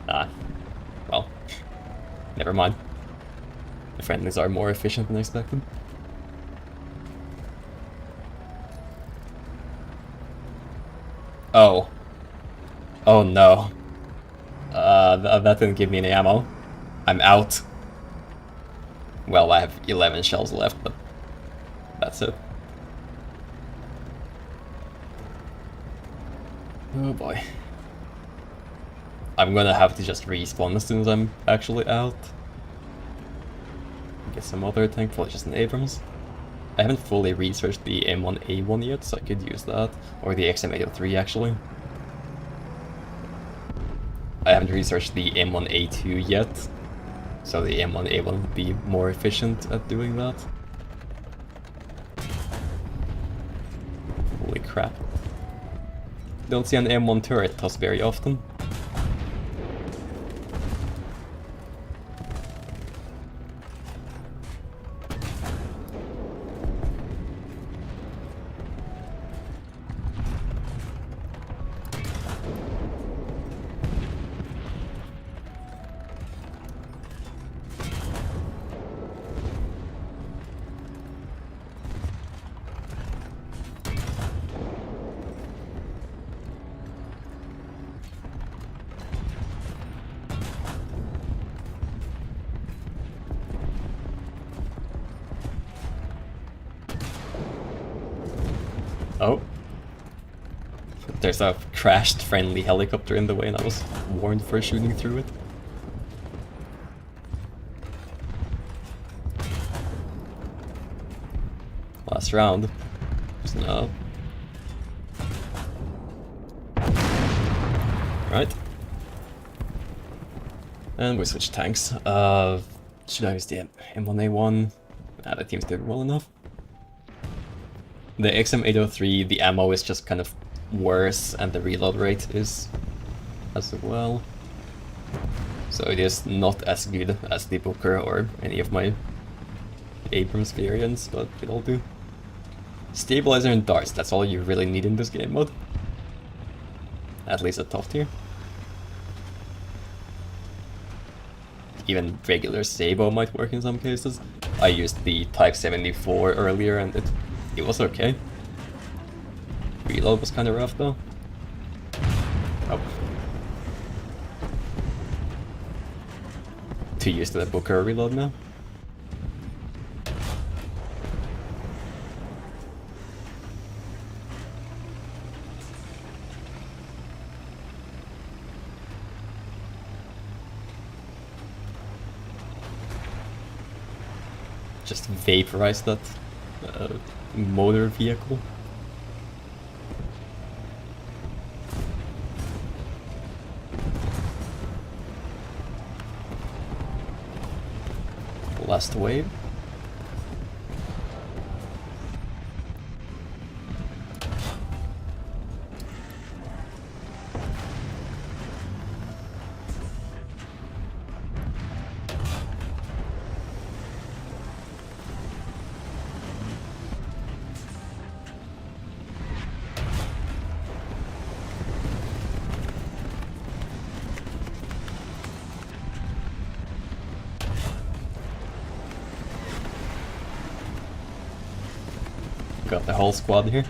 Speaker 1: Well, never mind. The friendlies are more efficient than expected. Oh. Oh no. That didn't give me any ammo. I'm out. Well, I have 11 shells left, but that's it. Oh boy. I'm gonna have to just respawn as soon as I'm actually out. Get some other tank, probably just an Abrams. I haven't fully researched the M1A1 yet, so I could use that. Or the XM803 actually. I haven't researched the M1A2 yet, so the M1A1 would be more efficient at doing that. Holy crap. Don't see an M1 turret toss very often. Oh. There's a crashed friendly helicopter in the way and I was warned for shooting through it. Last round. No. Right. And we switch tanks. Should I use the M1A1? That seems to do well enough. The XM803, the ammo is just kind of worse, and the reload rate is as well. So it is not as good as the Booker or any of my Abrams variants, but it'll do. Stabilizer and darts, that's all you really need in this game mode. At least at top tier. Even regular Sabo might work in some cases. I used the Type 74 earlier and it was okay. Reload was kind of rough though. Oh. Too used to the Booker reload now. Just vaporize that motor vehicle. Last wave. Got the whole squad here.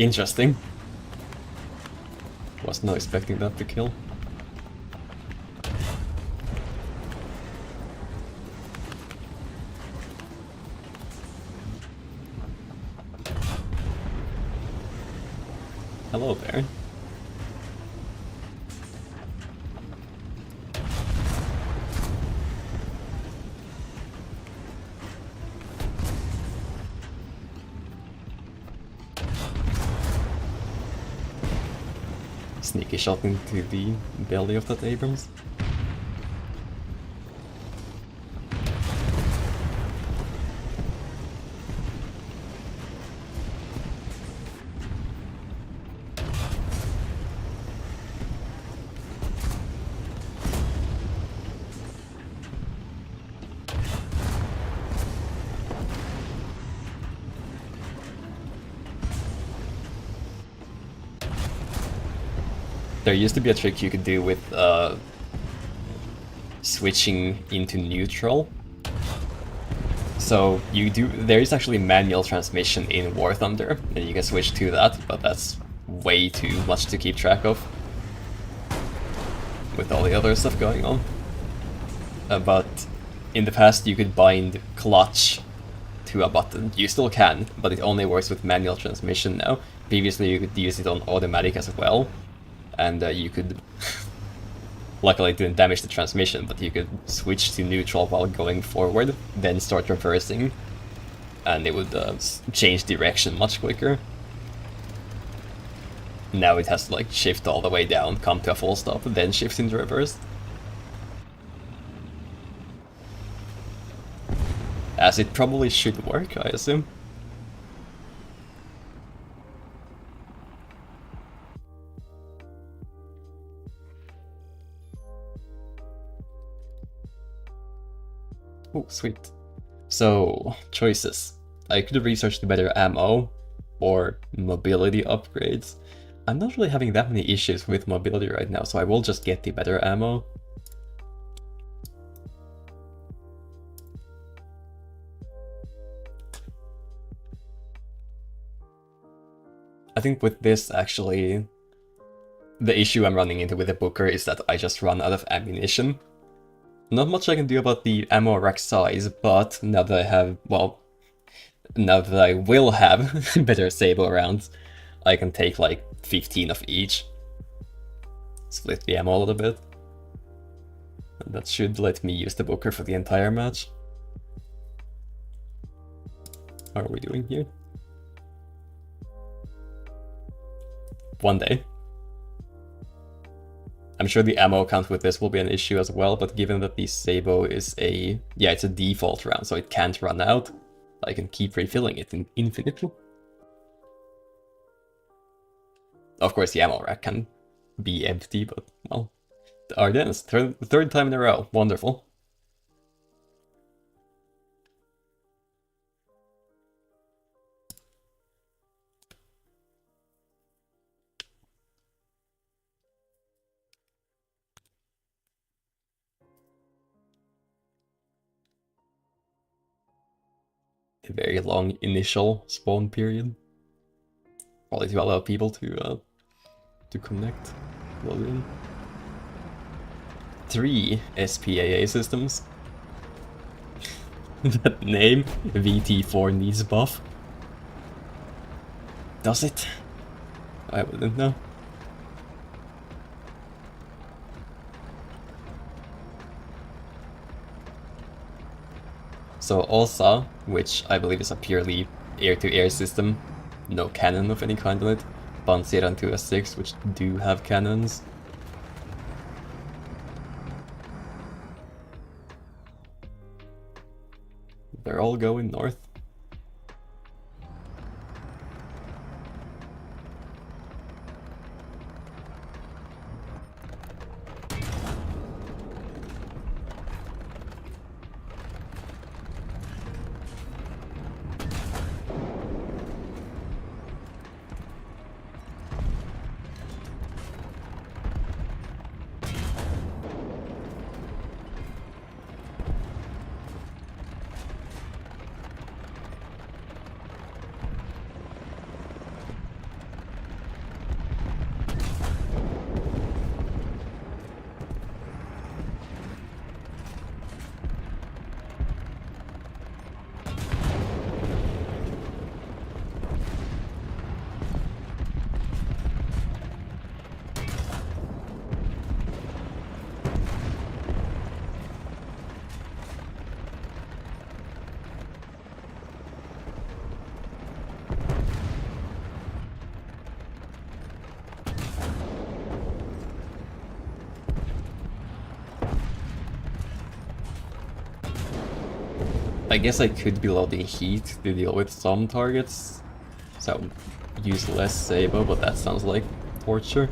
Speaker 1: Interesting. Was not expecting that to kill. Hello there. Sneaky shot into the belly of that Abrams. There used to be a trick you could do with switching into neutral. So there is actually manual transmission in War Thunder, and you can switch to that, but that's way too much to keep track of with all the other stuff going on. But in the past you could bind clutch to a button. You still can, but it only works with manual transmission now. Previously you could use it on automatic as well. And you could, luckily it didn't damage the transmission, but you could switch to neutral while going forward, then start reversing, and it would change direction much quicker. Now it has to like shift all the way down, come to a full stop, then shift into reverse. As it probably should work, I assume. Oh, sweet. So, choices. I could research the better ammo, or mobility upgrades. I'm not really having that many issues with mobility right now, so I will just get the better ammo. I think with this, actually, the issue I'm running into with the Booker is that I just run out of ammunition. Not much I can do about the ammo rack size, but now that I have, well, now that I will have better Sable rounds, I can take like 15 of each. Split the ammo a little bit. And that should let me use the Booker for the entire match. How are we doing here? One day. I'm sure the ammo count with this will be an issue as well, but given that the Sabo is it's a default round, so it can't run out, I can keep refilling it infinitely. Of course, the ammo rack can be empty, but, well, the Ardennes, third time in a row, wonderful. A very long initial spawn period, probably to allow people to connect, log in. 3 SPAA systems. That name, VT4 needs buff. Does it? I wouldn't know. So Osa, which I believe is a purely air-to-air system, no cannon of any kind on it. Panzer and 2S6, which do have cannons. They're all going north. I guess I could be loading heat to deal with some targets, so use less Sabo, but that sounds like torture.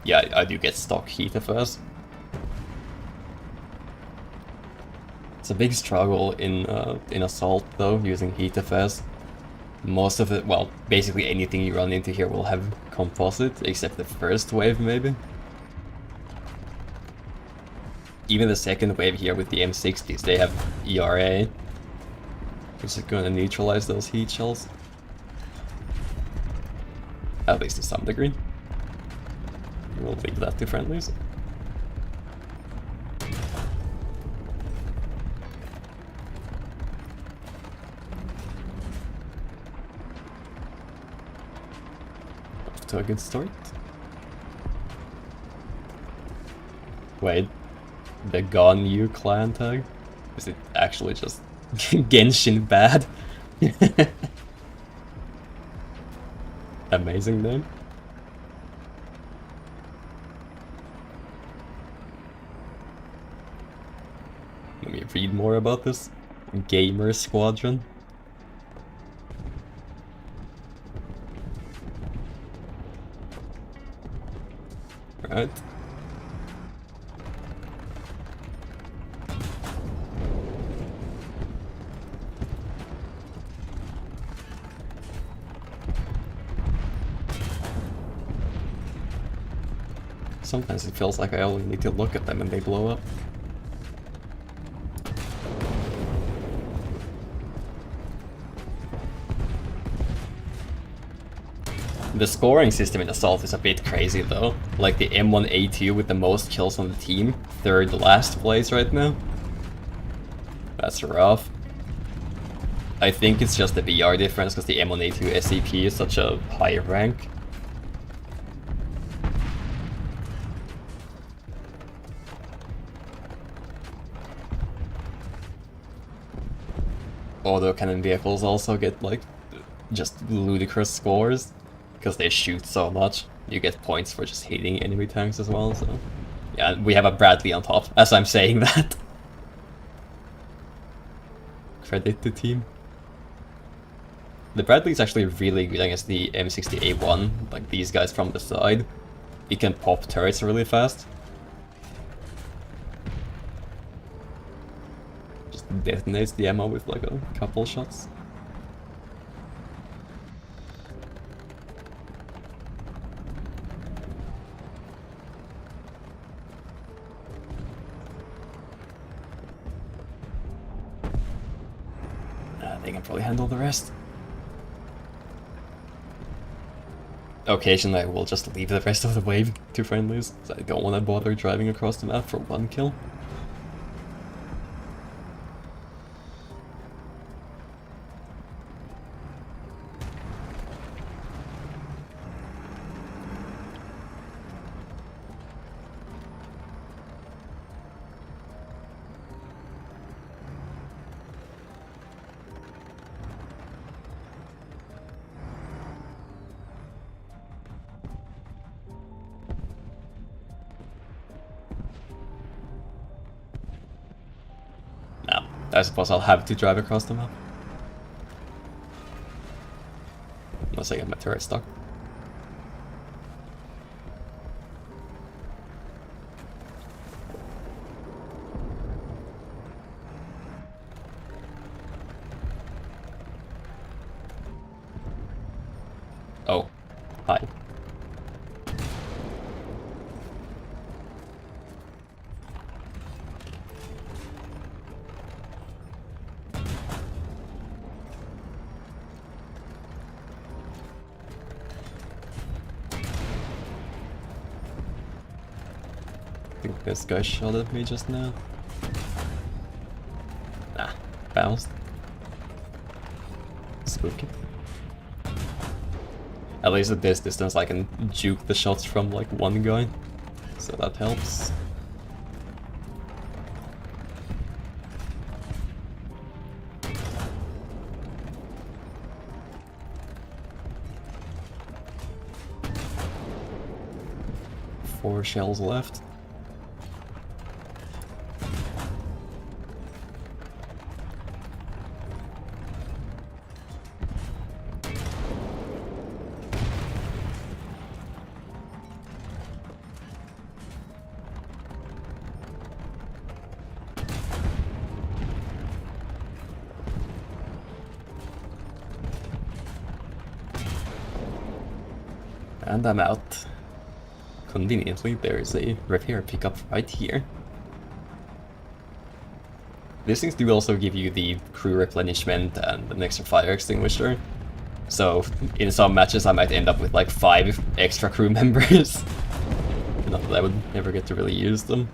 Speaker 1: Yeah, I do get stock heat at first. It's a big struggle in Assault though, using heat FS. Most of it, well, basically anything you run into here will have composite, except the first wave maybe. Even the second wave here with the M60s, they have ERA, which is going to neutralize those heat shells. At least to some degree. We'll leave that to friendlies. Off to a good start. Wait, the Ganyu clan tag? Is it actually just Genshin bad? Amazing name. Let me read more about this. Gamer Squadron. Right. Sometimes it feels like I only need to look at them and they blow up. The scoring system in Assault is a bit crazy though. Like the M1A2 with the most kills on the team, third last place right now. That's rough. I think it's just the VR difference because the M1A2 SCP is such a high rank. Autocannon vehicles also get like just ludicrous scores because they shoot so much. You get points for just hitting enemy tanks as well, so yeah, we have a Bradley on top as I'm saying that. Credit to team. The Bradley is actually really good against the M60A1, like these guys from the side. It can pop turrets really fast. Detonates the ammo with like a couple shots. They can probably handle the rest. Occasionally I will just leave the rest of the wave to friendlies, so I don't want to bother driving across the map for one kill. I suppose I'll have to drive across the map. Unless I get my turret stuck. Oh, hi. I think this guy shot at me just now. Ah, bounced. Spooky. At least at this distance I can juke the shots from like one guy, so that helps. Four shells left. And I'm out. Conveniently, there is a repair pickup right here. These things do also give you the crew replenishment and an extra fire extinguisher. So in some matches I might end up with like 5 extra crew members. Not that I would ever get to really use them.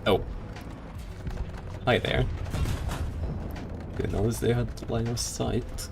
Speaker 1: Oh. Hi there. Didn't notice they had line of sight.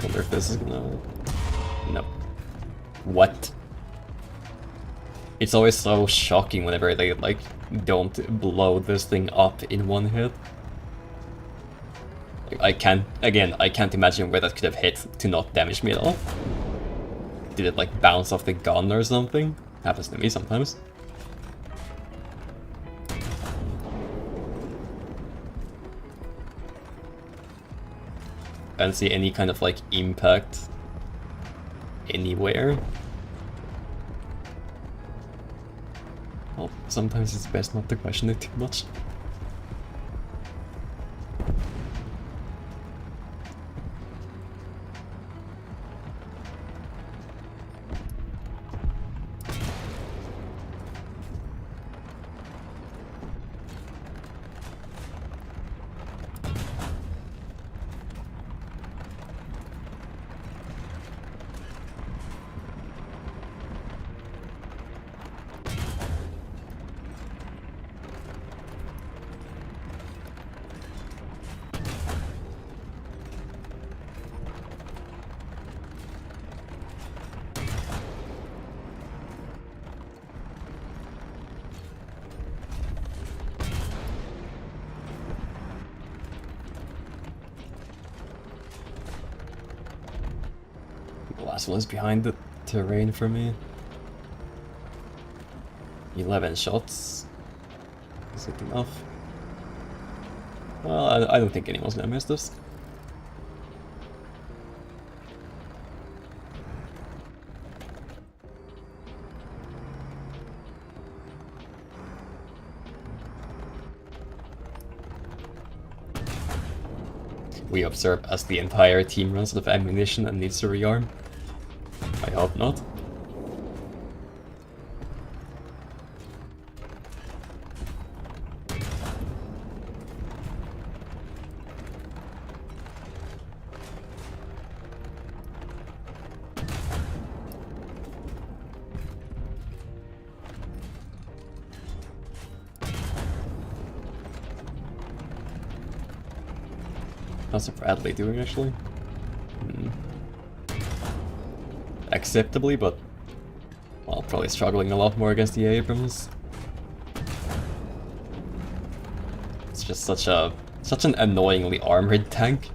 Speaker 1: Wonder if this is gonna... No. What? It's always so shocking whenever they, like, don't blow this thing up in one hit. I can't imagine where that could have hit to not damage me at all. Did it, like, bounce off the gun or something? Happens to me sometimes. I don't see any kind of, like, impact anywhere. Well, sometimes it's best not to question it too much. The last one is behind the terrain for me. 11 shots. Is it enough? Well, I don't think anyone's gonna miss this. We observe as the entire team runs out of ammunition and needs to rearm. I hope not. How's the Bradley doing, actually? Acceptably, but... well, probably struggling a lot more against the Abrams. It's just such an annoyingly armored tank.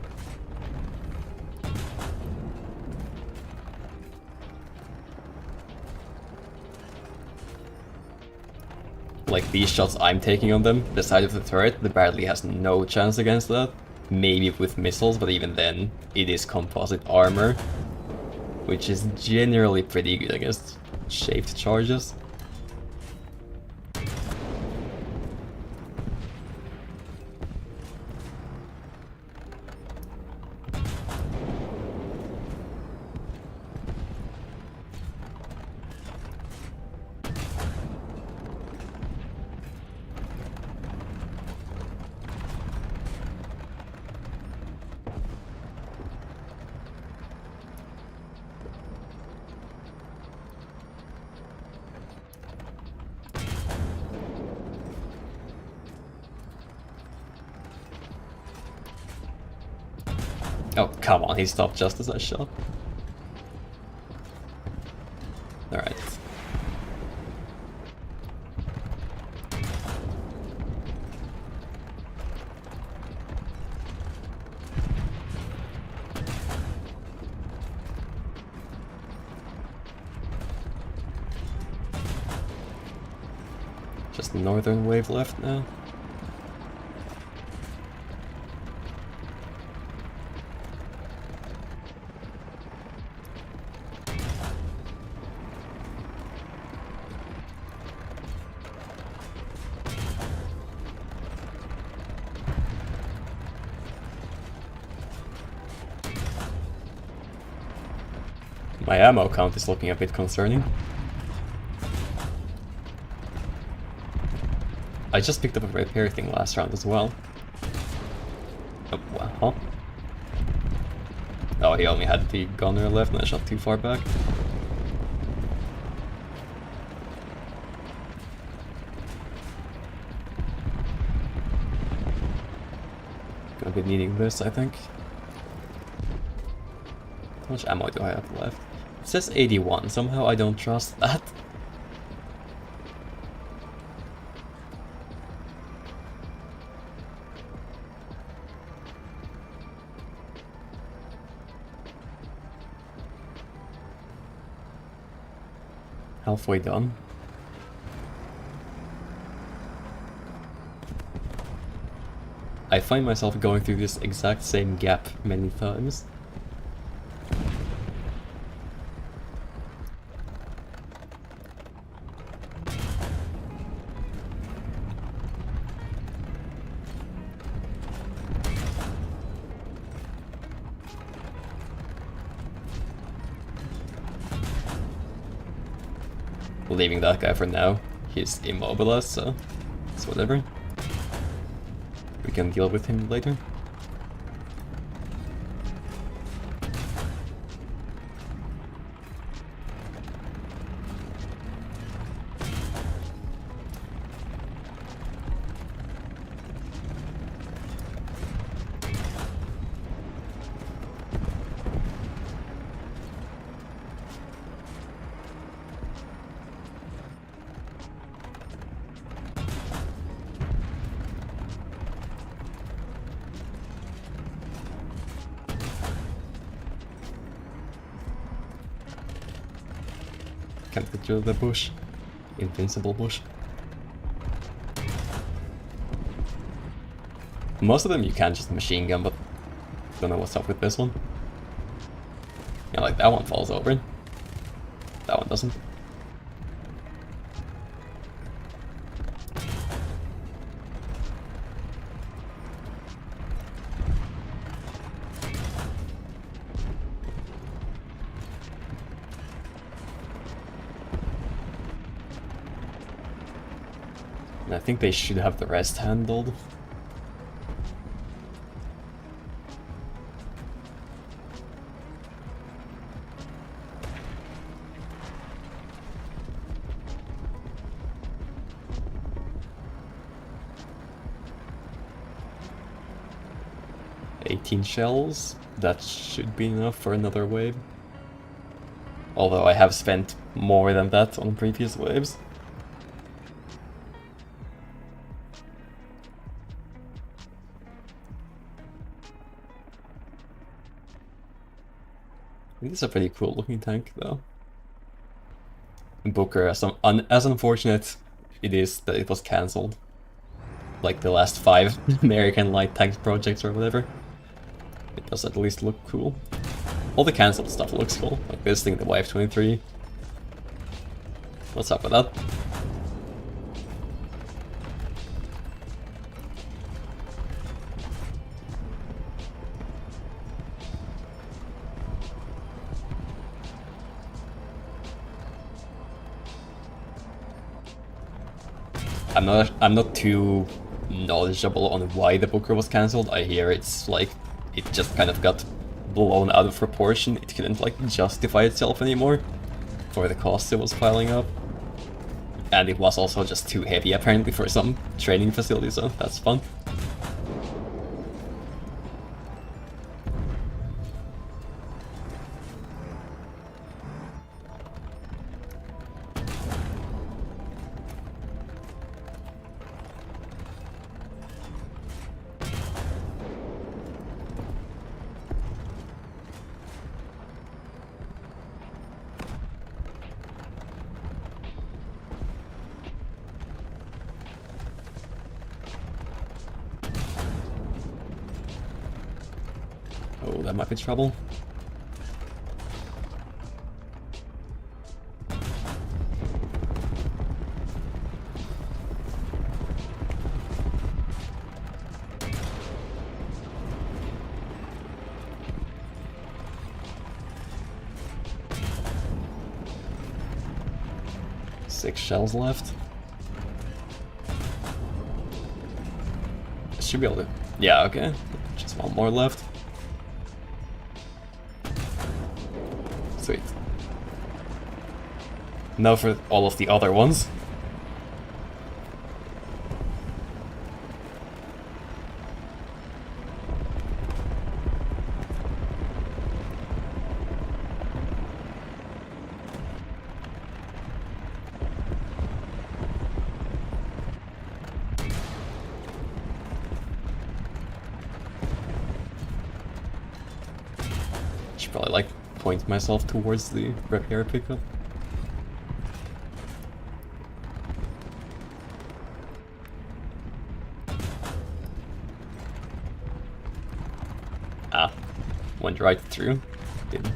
Speaker 1: Like, these shots I'm taking on them, the side of the turret, the Bradley has no chance against that. maybe with missiles, but even then, it is composite armor, which is generally pretty good against shaped charges. Oh, come on, he stopped just as I shot. Alright. Just the northern wave left now. My ammo count is looking a bit concerning. I just picked up a repair thing last round as well. Oh, huh? Oh, he only had the gunner left and I shot too far back. Gonna be needing this, I think. How much ammo do I have left? It says 81, somehow I don't trust that. Halfway done. I find myself going through this exact same gap many times. Leaving that guy for now. He's immobilized, so it's whatever. We can deal with him later. Can't get through the bush. Invincible bush. Most of them you can just machine gun, but don't know what's up with this one. Yeah, like that one falls over. That one doesn't. And I think they should have the rest handled. Shells, that should be enough for another wave. Although I have spent more than that on previous waves. This is a pretty cool looking tank though. Booker, as unfortunate it is that it was cancelled like the last 5 American light tank projects or whatever. It does at least look cool. All the cancelled stuff looks cool, like this thing, the YF-23. What's up with that? I'm not too knowledgeable on why the Booker was cancelled. I hear it's like it just kind of got blown out of proportion. It couldn't like justify itself anymore for the cost it was piling up. And it was also just too heavy apparently for some training facility, so that's fun. Oh, that might be trouble. Six shells left. Should be able to... Yeah, okay. Just one more left. Sweet. Now for all of the other ones. Should probably like point myself towards the repair pickup. Ah, went right through. Did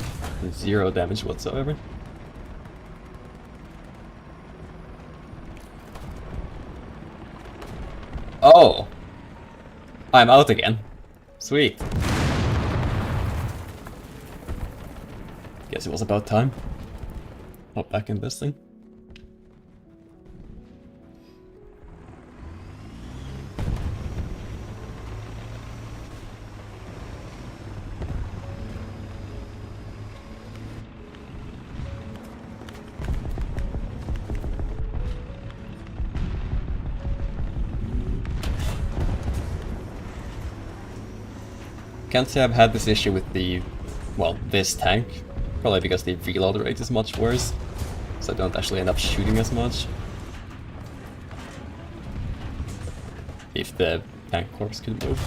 Speaker 1: 0 damage whatsoever. Oh! I'm out again. Sweet. Guess it was about time. Hop back in this thing. Can't say I've had this issue with the, well, this tank. Probably because the reload rate is much worse, so I don't actually end up shooting as much. If the tank corpse could move.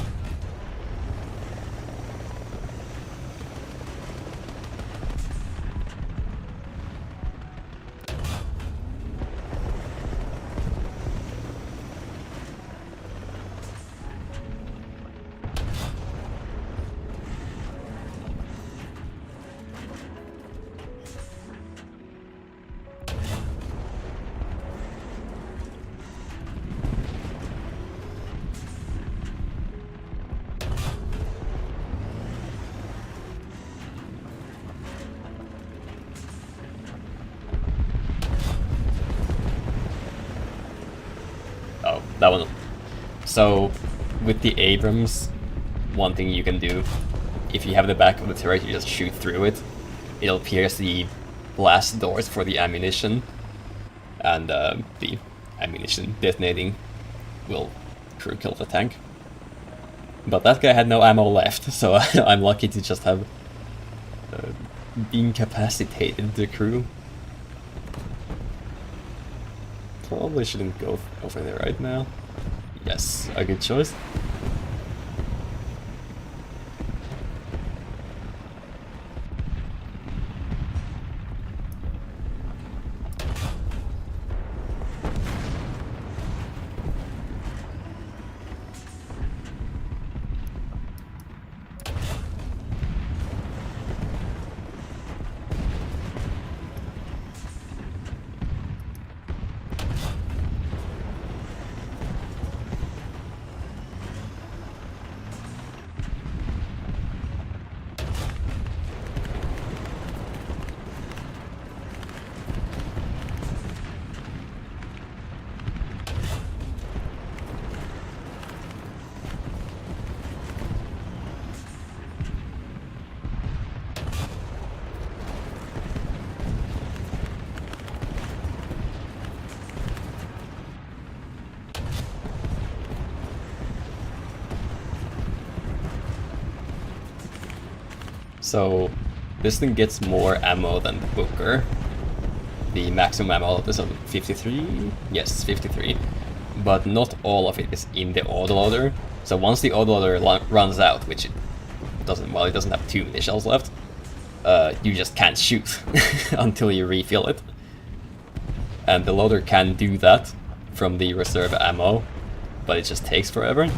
Speaker 1: That one. So, with the Abrams, one thing you can do, if you have the back of the turret, you just shoot through it. It'll pierce the blast doors for the ammunition, and the ammunition detonating will crew kill the tank. But that guy had no ammo left, so I'm lucky to just have incapacitated the crew. Probably shouldn't go over there right now. Yes, a good choice. So this thing gets more ammo than the Booker. The maximum ammo is 53? Yes, 53. But not all of it is in the autoloader. So once the autoloader runs out, which it doesn't, well, it doesn't have too many shells left, you just can't shoot until you refill it. And the loader can do that from the reserve ammo, but it just takes forever.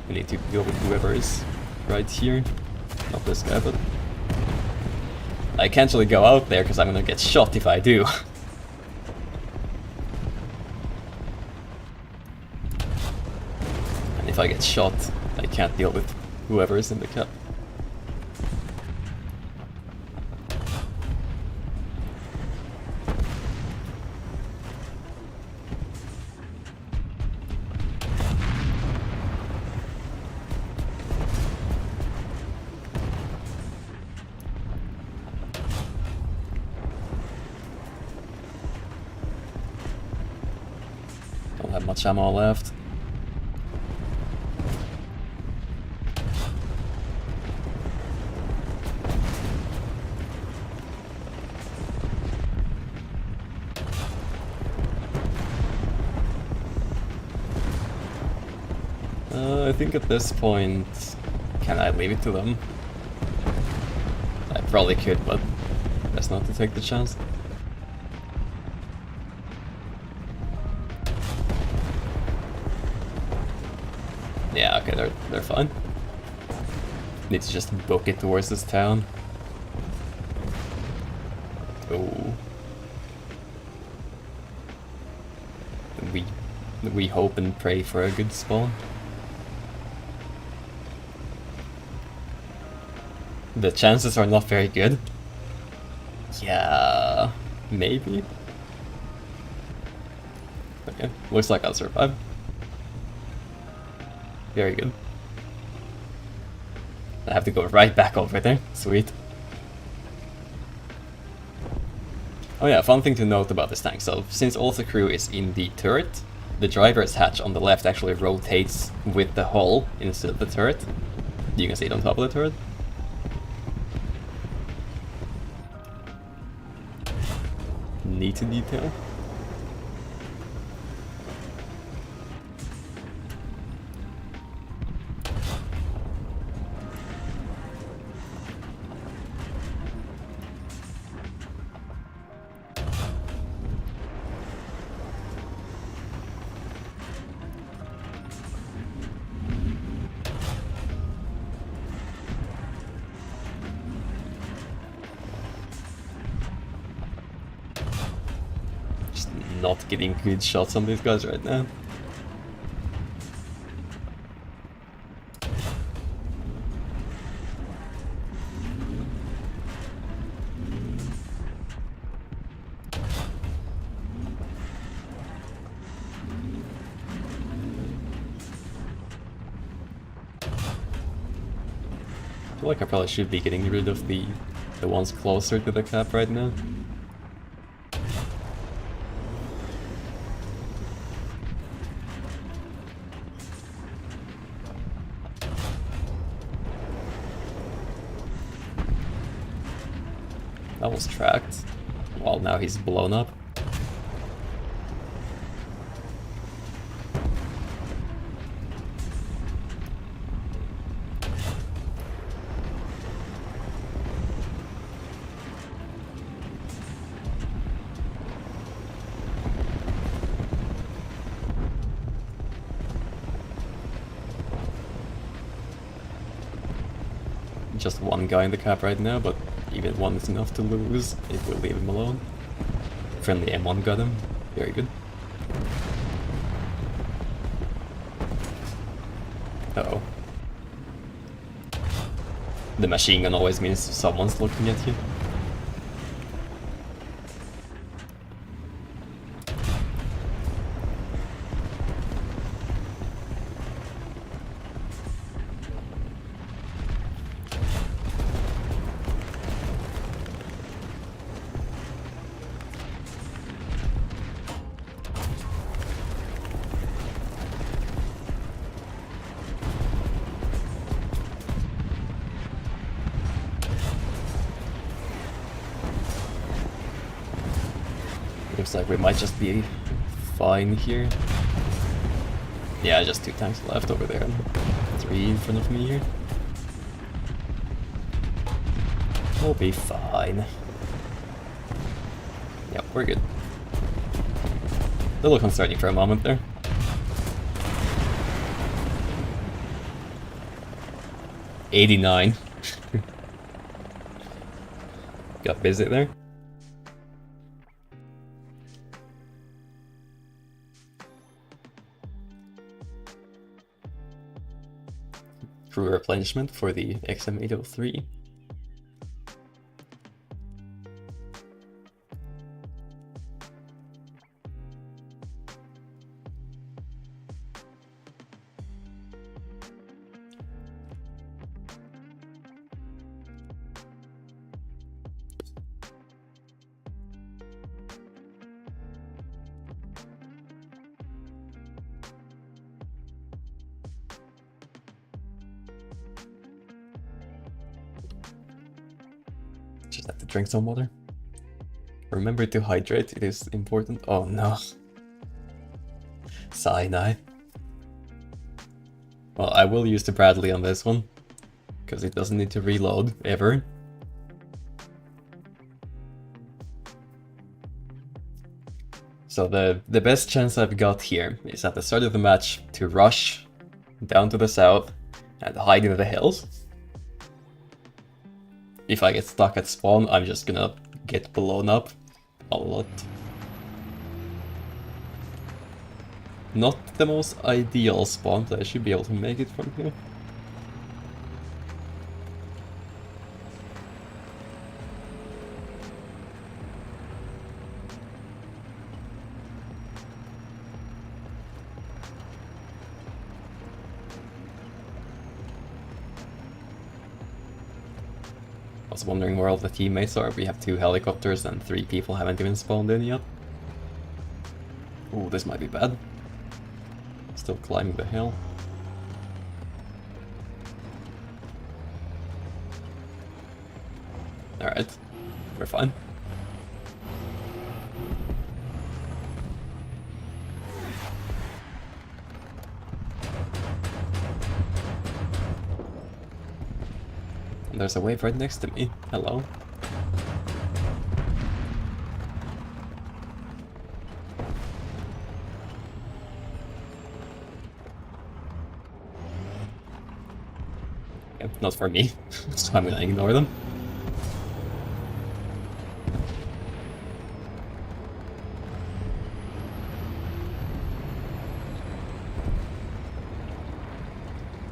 Speaker 1: We need to deal with whoever is right here. Not this guy, but... I can't really go out there because I'm gonna get shot if I do. And if I get shot, I can't deal with whoever is in the cab. Don't have much ammo left. I think at this point, can I leave it to them? I probably could, but best not to take the chance. Yeah, okay, they're fine. Need to just book it towards this town. Oh. We hope and pray for a good spawn. The chances are not very good. Yeah, maybe. Okay, looks like I'll survive. Very good. I have to go right back over there. Sweet. Oh yeah, fun thing to note about this tank. So, since all the crew is in the turret, the driver's hatch on the left actually rotates with the hull instead of the turret. You can see it on top of the turret. Neat detail. Not getting good shots on these guys right now. I feel like I probably should be getting rid of the ones closer to the cap right now. That was tracked. Well, now he's blown up. Just one guy in the cap right now, but even one is enough to lose if we leave him alone. Friendly M1 got him. Very good. Uh-oh. The machine gun always means someone's looking at you. Looks like we might just be fine here. Yeah, just 2 tanks left over there and 3 in front of me here. We'll be fine. Yep, we're good. A little concerning for a moment there. '89. Got busy there. Crew replenishment for the XM803. Just have to drink some water. Remember to hydrate, it is important. Oh no. Sinai. Well, I will use the Bradley on this one, because it doesn't need to reload, ever. So the best chance I've got here is at the start of the match to rush down to the south and hide in the hills. If I get stuck at spawn, I'm just gonna get blown up a lot. Not the most ideal spawn, but I should be able to make it from here. I was wondering where all the teammates are. We have 2 helicopters and 3 people haven't even spawned in yet. Ooh, this might be bad. Still climbing the hill. Alright, we're fine. There's a wave right next to me. Hello. Yeah, not for me, so I'm gonna ignore them.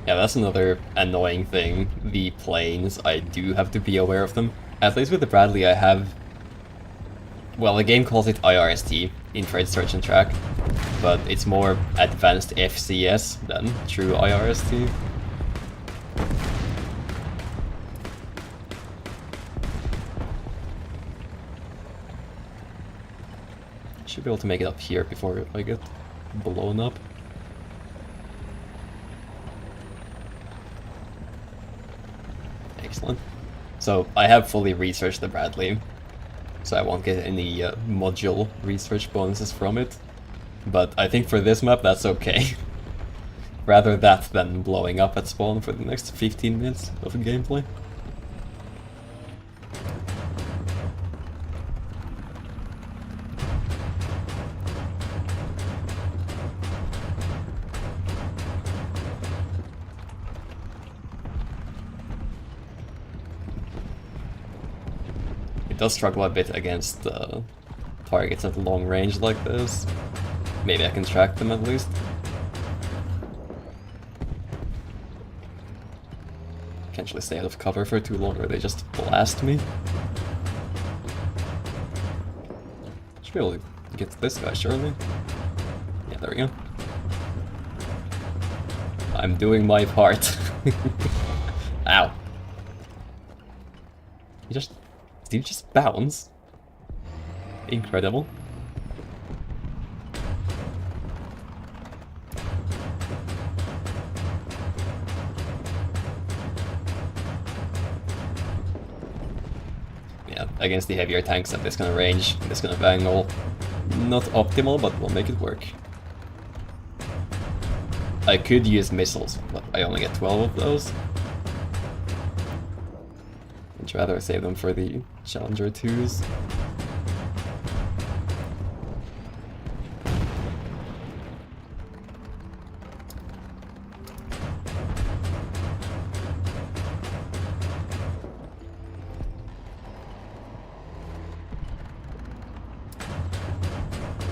Speaker 1: Yeah, that's another annoying thing. The planes, I do have to be aware of them. At least with the Bradley I have... Well, the game calls it IRST, Infrared Search and Track, but it's more advanced FCS than true IRST. Should be able to make it up here before I get blown up. Excellent. So I have fully researched the Bradley, so I won't get any module research bonuses from it. But I think for this map that's okay. Rather that than blowing up at spawn for the next 15 minutes of gameplay. It does struggle a bit against targets at long range like this. Maybe I can track them at least. Can't really stay out of cover for too long or they just blast me. Should be able to get to this guy, surely. Yeah, there we go. I'm doing my part. Ow. Did you just bounce? Incredible. Yeah, against the heavier tanks at this kind of range, this kind of angle, Not optimal, but we'll make it work. I could use missiles, but I only get 12 of those. I'd rather save them for the Challenger 2s.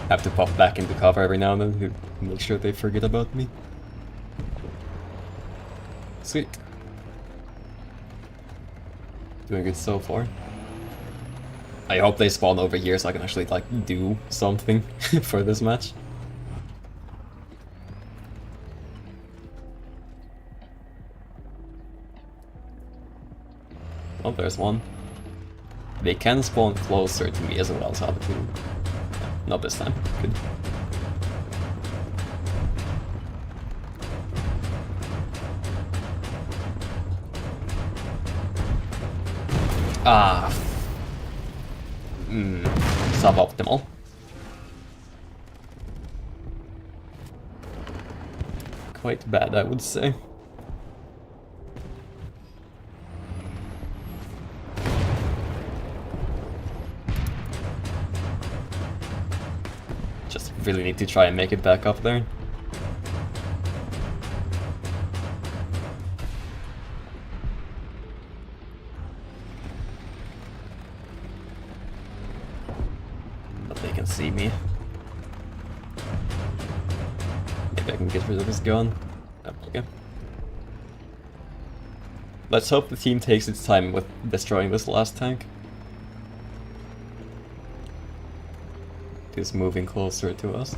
Speaker 1: Have to pop back into cover every now and then to make sure they forget about me. Sweet. Doing good so far. I hope they spawn over here so I can actually, like, do something for this match. Oh, there's one. They can spawn closer to me as well, so I'll have to... Not this time. Good. Ah. Suboptimal. Quite bad, I would say. Just really need to try and make it back up there. See me. Maybe I can get rid of his gun. Oh, okay. Let's hope the team takes its time with destroying this last tank. He's moving closer to us.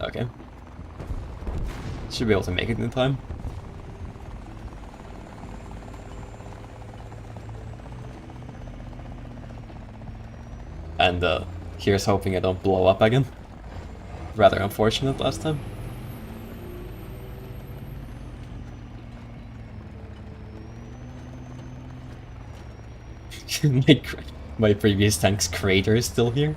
Speaker 1: Okay. Should be able to make it in time. And here's hoping I don't blow up again. Rather unfortunate last time. my previous tank's crater is still here.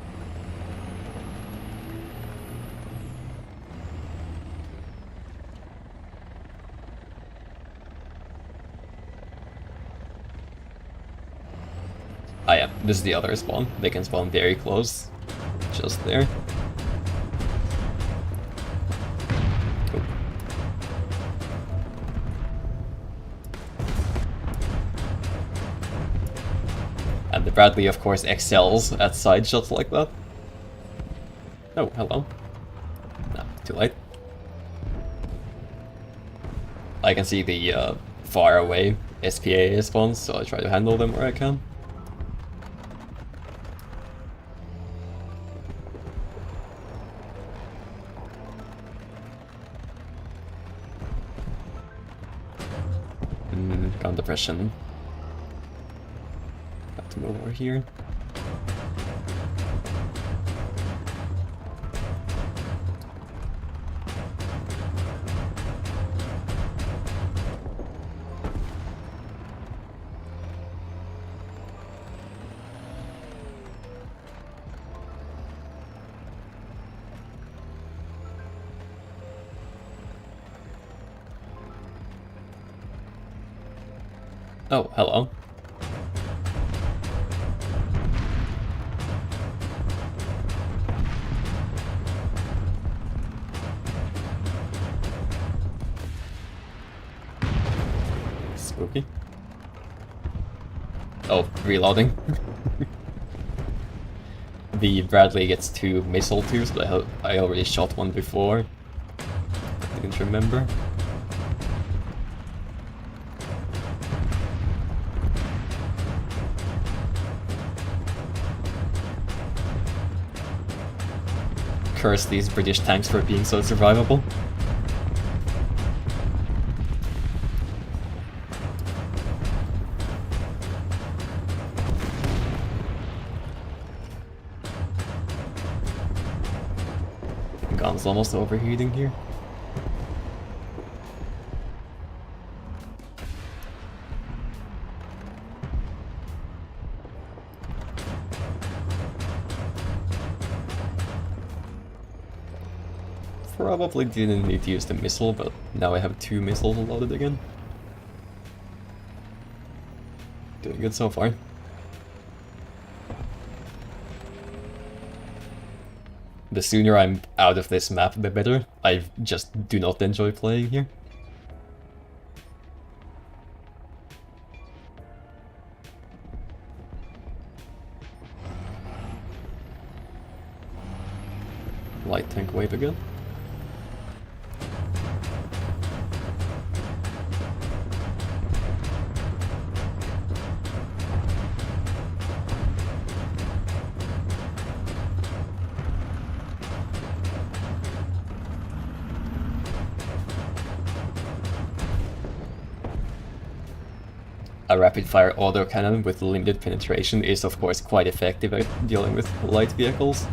Speaker 1: Ah yeah, this is the other spawn. They can spawn very close. Just there. Cool. And the Bradley, of course, excels at side shots like that. Oh, hello. No, too late. I can see the far away SPA spawns, so I try to handle them where I can. Gun depression. Have to move over here. Oh, hello. Spooky. Oh, reloading. The Bradley gets 2 missile tubes, but I already shot one before. I didn't remember. Curse these British tanks for being so survivable. Gun's almost overheating here. probably didn't need to use the missile, but now I have 2 missiles loaded again. Doing good so far. The sooner I'm out of this map, the better. I just do not enjoy playing here. Light tank wave again. A rapid-fire autocannon with limited penetration is of course quite effective at dealing with light vehicles.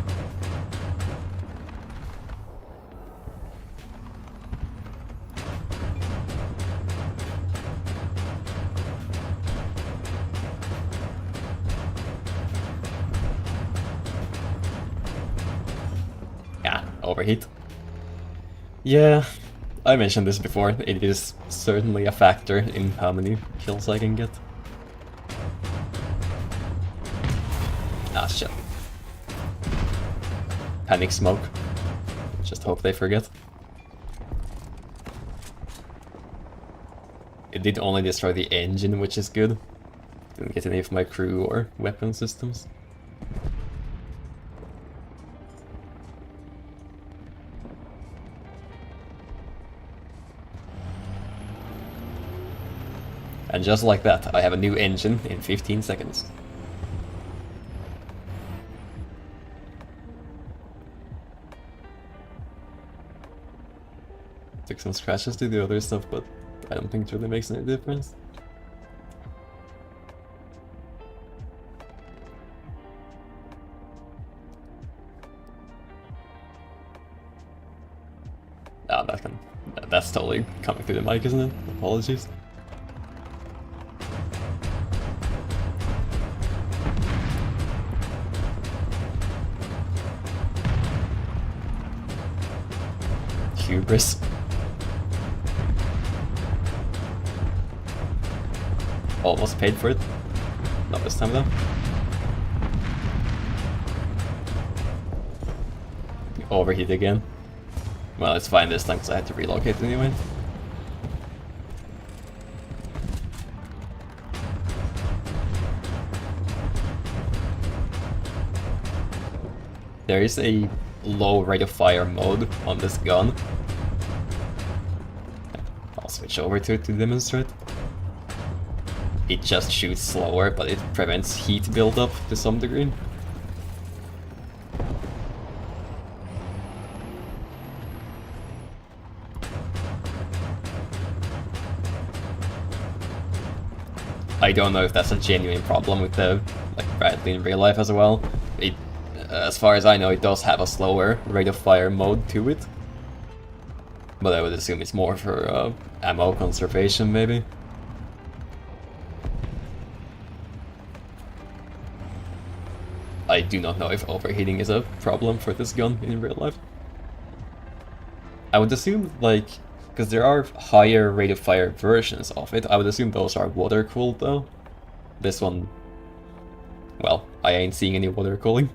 Speaker 1: Yeah, overheat. Yeah, I mentioned this before, it is certainly a factor in how many kills I can get. Ah, shit. Panic smoke. Just hope they forget. It did only destroy the engine, which is good. Didn't get any of my crew or weapon systems. And just like that, I have a new engine in 15 seconds. Took some scratches to the other stuff, but I don't think it really makes any difference. Ah, that's totally coming through the mic, isn't it? Apologies. Hubris. Almost paid for it. Not this time though. Overheat again. Well, it's fine this time because I had to relocate anyway. There is a low rate of fire mode on this gun. I'll switch over to it to demonstrate. It just shoots slower, but it prevents heat buildup to some degree. I don't know if that's a genuine problem with the Bradley in real life as well. It, as far as I know, it does have a slower rate of fire mode to it. But I would assume it's more for ammo conservation, maybe. I do not know if overheating is a problem for this gun in real life. I would assume, like, because there are higher rate of fire versions of it, I would assume those are water cooled though. This one, well, I ain't seeing any water cooling.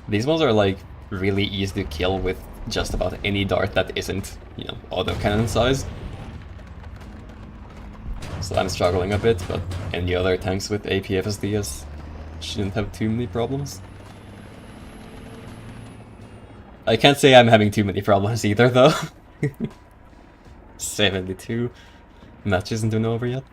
Speaker 1: These ones are like really easy to kill with just about any dart that isn't, you know, autocannon size. So I'm struggling a bit, but any other tanks with APFSDs shouldn't have too many problems. I can't say I'm having too many problems either though. 72. Match isn't even over yet.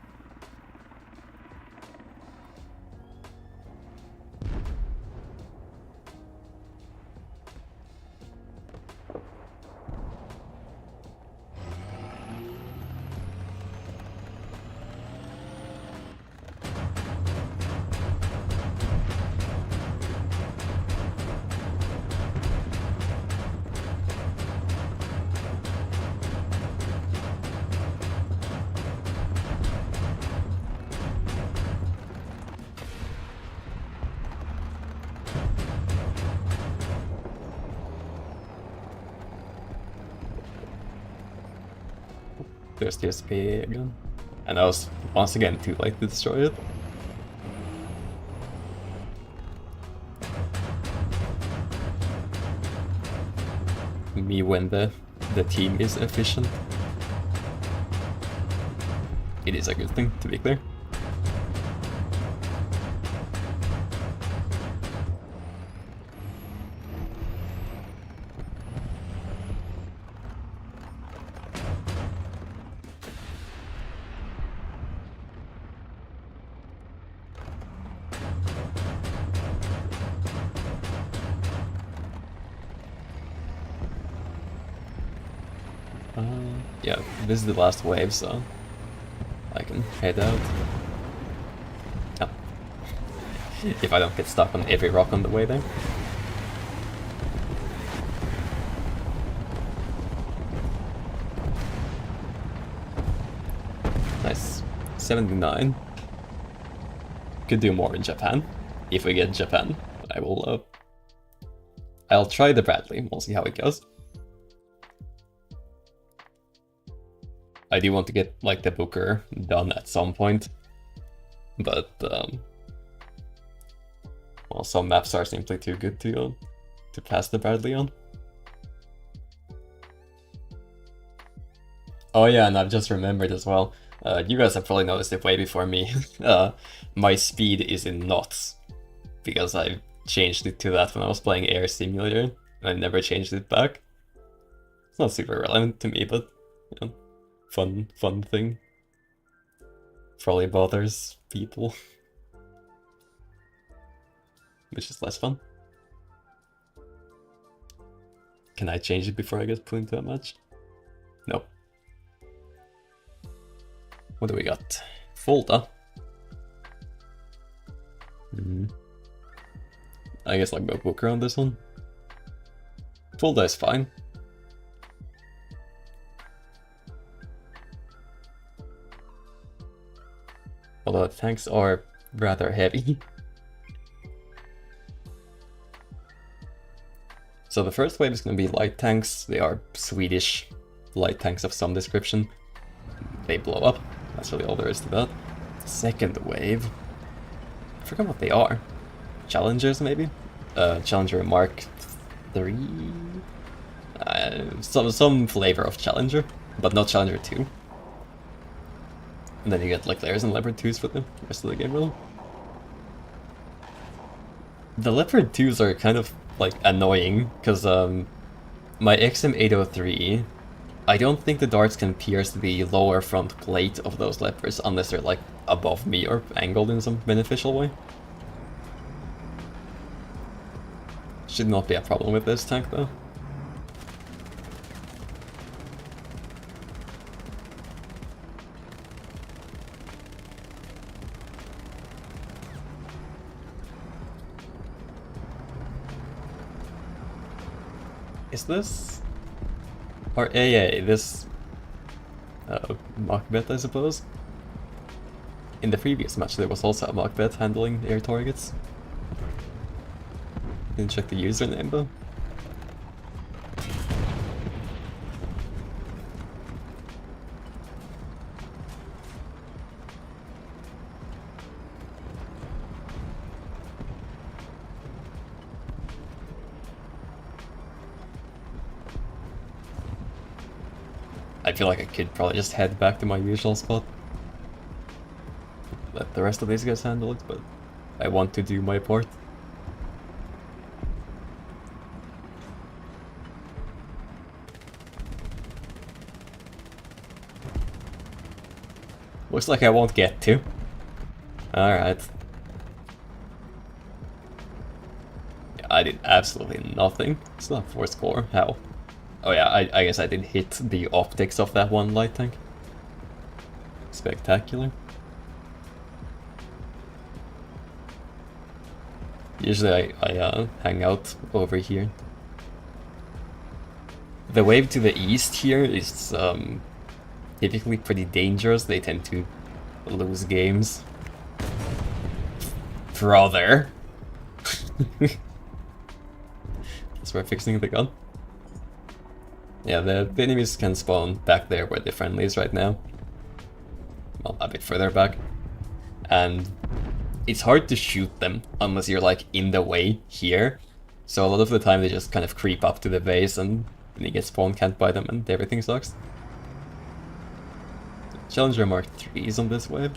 Speaker 1: There's the SPA again. And I was once again too late to destroy it. Me when the team is efficient. It is a good thing, to be clear. Yeah, this is the last wave, so I can head out. Oh. If I don't get stuck on every rock on the way there. Nice. 79. Could do more in Japan. If we get Japan, I will, I'll try the Bradley, we'll see how it goes. I do want to get, like, the Booker done at some point, but, well, some maps are simply too good to pass the Bradley on. Oh yeah, and I've just remembered as well, you guys have probably noticed it way before me, my speed is in knots, because I changed it to that when I was playing Air Simulator, and I never changed it back. It's not super relevant to me, but, you know. Fun thing. Probably bothers people. Which is less fun. Can I change it before I get put into a match? No. What do we got? Fulda. I guess I'll go Booker on this one. Fulda is fine. Although the tanks are rather heavy. So the first wave is going to be light tanks. They are Swedish light tanks of some description. They blow up. That's really all there is to that. Second wave. I forgot what they are. Challengers, maybe? Challenger Mark 3? Some flavor of Challenger, but not Challenger 2. And then you get like layers and Leopard 2s for the rest of the game, really. The Leopard 2s are kind of like annoying, because my XM803, I don't think the darts can pierce the lower front plate of those Leopards unless they're like above me or angled in some beneficial way. Should not be a problem with this tank though. Is this... or AA, this... Macbeth, I suppose? In the previous match there was also a Macbeth handling air targets. Didn't check the username though. I feel like I could probably just head back to my usual spot. Let the rest of these guys handle it, but I want to do my part. Looks like I won't get to. Alright. I did absolutely nothing. It's not 4 score. How? Oh yeah, I guess I did hit the optics of that one light tank. Spectacular. Usually I hang out over here. The wave to the east here is typically pretty dangerous. They tend to lose games. Brother. That's why fixing the gun. Yeah, the enemies can spawn back there where the friendly is right now. Well, a bit further back. And it's hard to shoot them unless you're like in the way here. So a lot of the time they just kind of creep up to the base and you get spawn camped by them and everything sucks. Challenger Mark 3 is on this wave.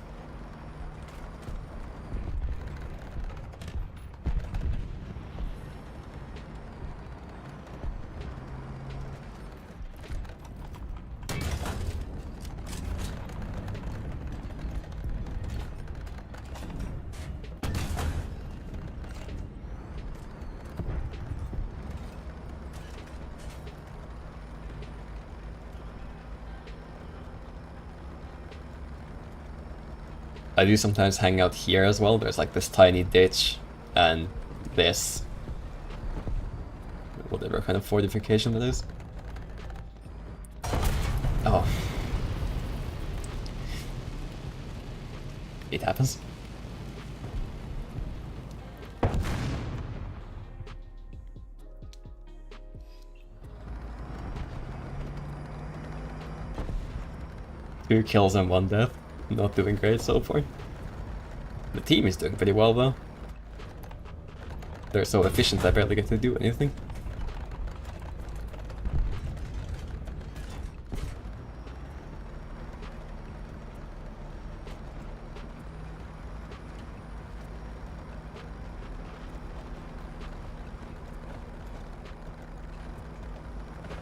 Speaker 1: I do sometimes hang out here as well. There's like this tiny ditch and this whatever kind of fortification that is. Oh. It happens. Two kills and one death. Not doing great so far. The team is doing pretty well though. They're so efficient I barely get to do anything.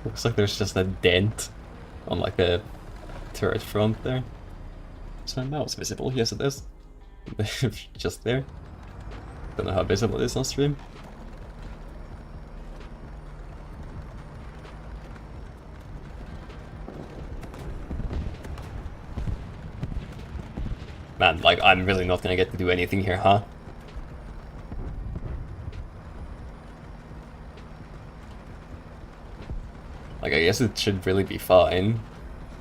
Speaker 1: Looks like there's just a dent on like a turret front there. Is my mouse visible? Yes, it is. Just there. Don't know how visible it is on stream. Man, like, I'm really not gonna get to do anything here, huh? Like, I guess it should really be fine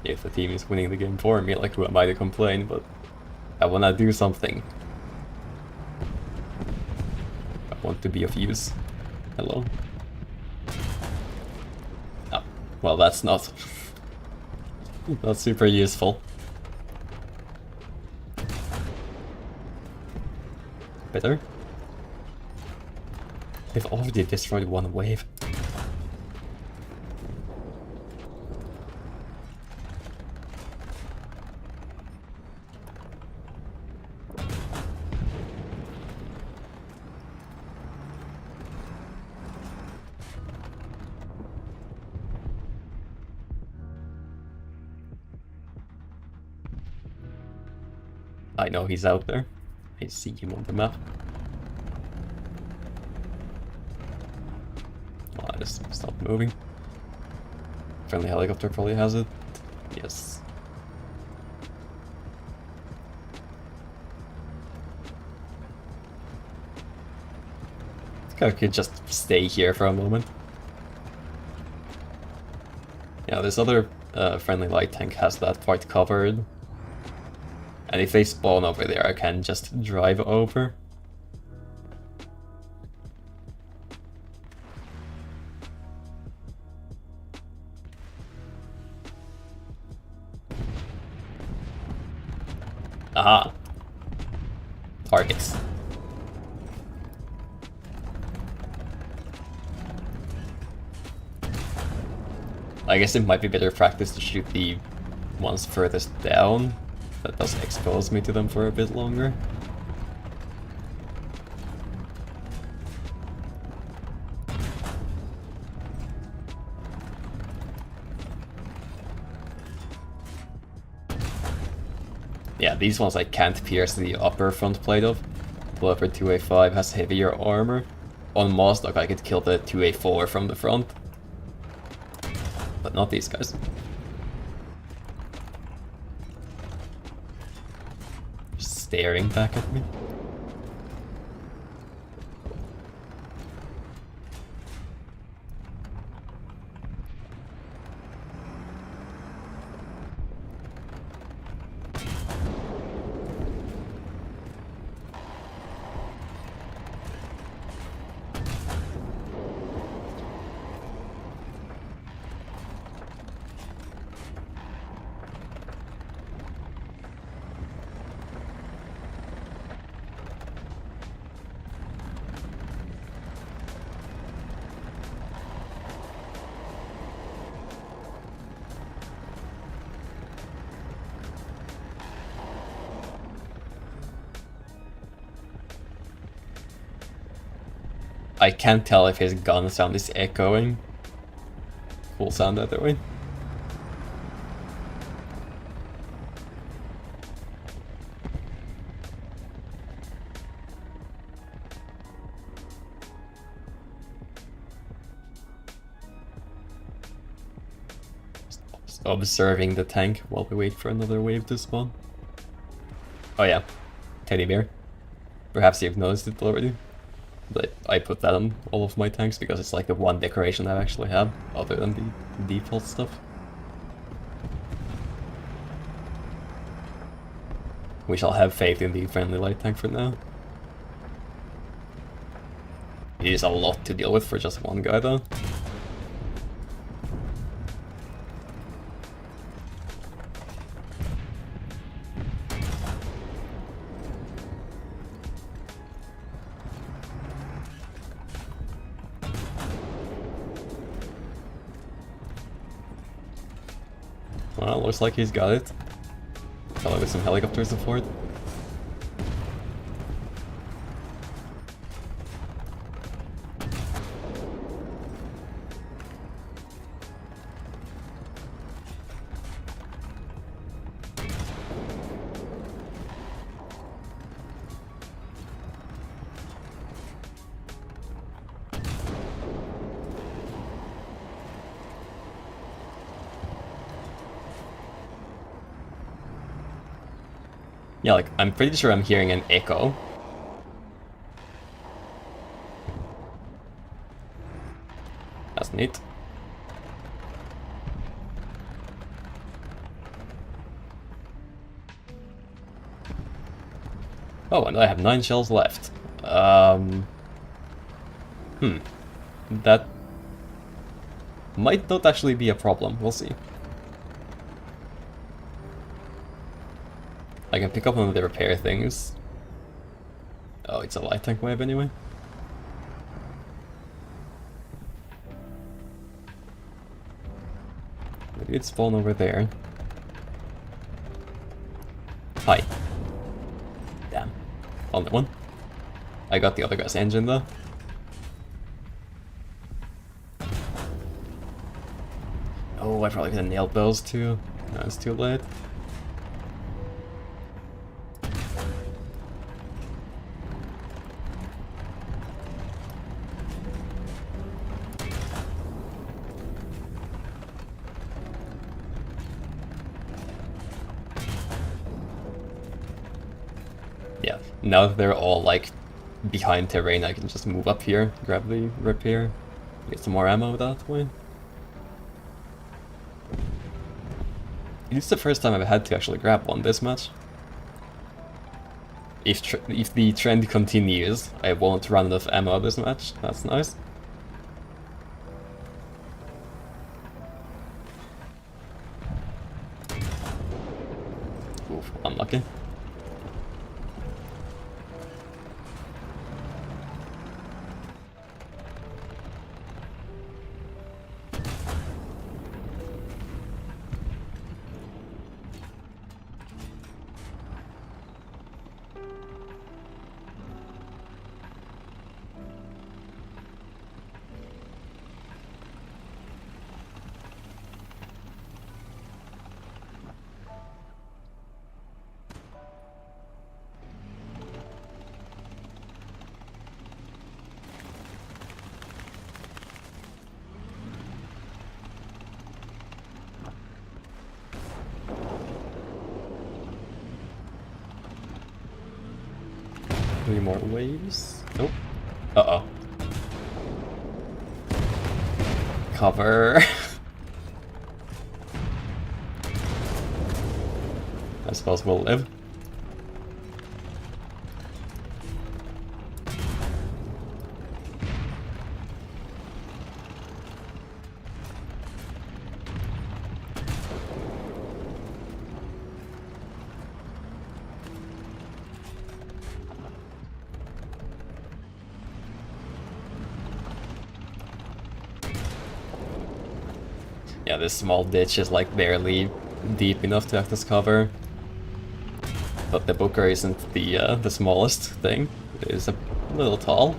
Speaker 1: if the team is winning the game for me. Like, who am I to complain? But I wanna do something. I want to be of use. Hello? Oh, well, that's not... not super useful. Better? They've already destroyed one wave. I know he's out there. I see him on the map. Oh, I just stopped moving. Friendly helicopter probably has it. Yes. I think I could just stay here for a moment. Yeah, this other friendly light tank has that part covered. And if they spawn over there, I can just drive over. Aha! Targets. I guess it might be better practice to shoot the ones furthest down. That does expose me to them for a bit longer. Yeah, these ones I can't pierce the upper front plate of. The Leopard 2A5 has heavier armor. On Mozdok I could kill the 2A4 from the front. But not these guys. Staring back at me. I can't tell if his gun sound is echoing. Cool sound either way. Just observing the tank while we wait for another wave to spawn. Oh yeah, teddy bear. Perhaps you've noticed it already. But I put that on all of my tanks because it's like the one decoration I actually have, other than the default stuff. We shall have faith in the friendly light tank for now. It is a lot to deal with for just one guy though. Well, looks like he's got it. Probably with some helicopter support. Yeah, like, I'm pretty sure I'm hearing an echo. That's neat. Oh, and I have 9 shells left. That might not actually be a problem. We'll see. I can pick up one of the repair things. Oh, it's a light tank wave anyway. Maybe it's spawn over there. Hi. Damn. Only one. I got the other guy's engine though. Oh, I probably could have nailed those too. No, it's too late. Yeah, now that they're all like behind terrain, I can just move up here, grab the repair, get some more ammo that way. It's the first time I've had to actually grab one this much. If the trend continues, I won't run enough ammo this match. That's nice. Oof, unlucky. Any more waves? Nope. Uh-oh. Cover. I suppose we'll live. Yeah, this small ditch is like barely deep enough to act as cover. But the Booker isn't the smallest thing. It is a little tall.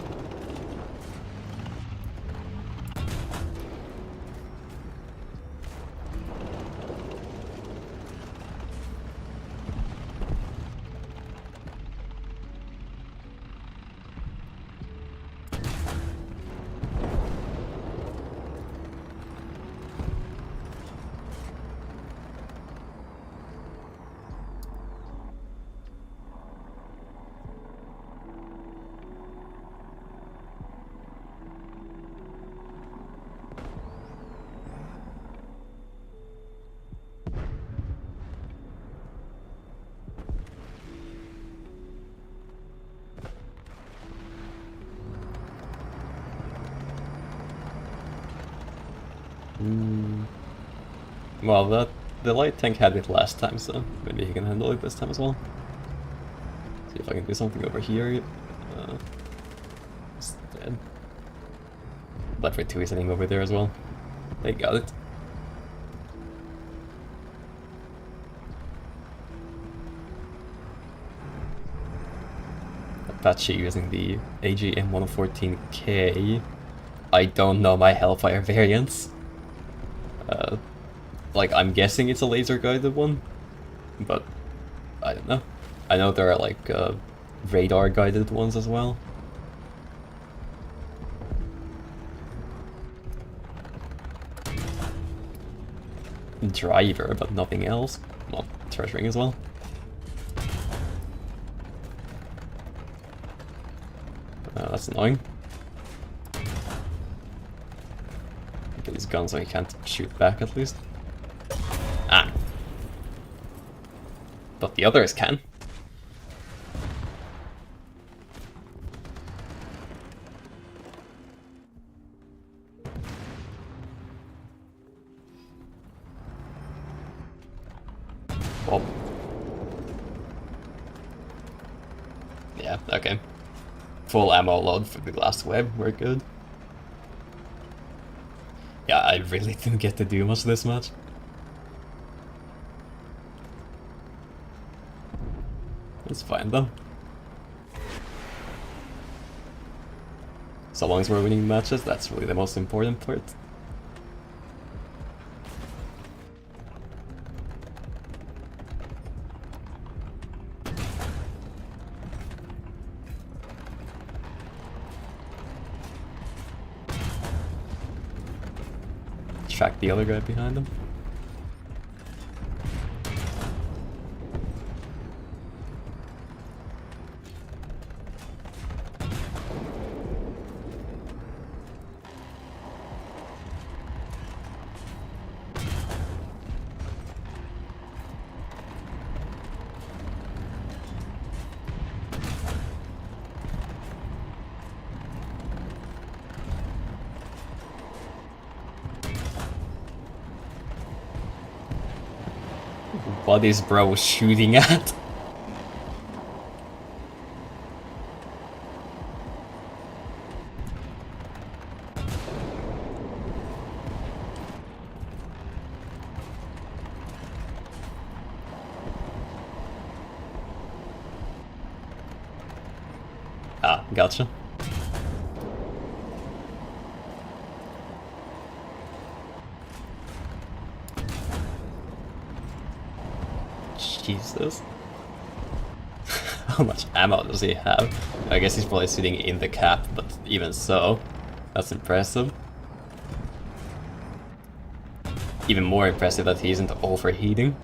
Speaker 1: Well, the light tank had it last time, so maybe he can handle it this time as well. See if I can do something over here. It's dead. Leopard 2 is sitting over there as well. They got it. Apache using the AGM-114K. I don't know my Hellfire variants. Like, I'm guessing it's a laser-guided one, but I don't know. I know there are, like, radar-guided ones as well. Driver, but nothing else. Well, treasuring as well. That's annoying. Get his gun so he can't shoot back at least. Ah. But the others can. Well. Yeah, okay. Full ammo load for the glass web, we're good. Yeah, I really didn't get to do much this match. It's fine though. So long as we're winning matches, that's really the most important part. Track the other guy behind him. What is bro shooting at? Ah, gotcha. Jesus. How much ammo does he have? I guess he's probably sitting in the cap, but even so, that's impressive. Even more impressive that he isn't overheating.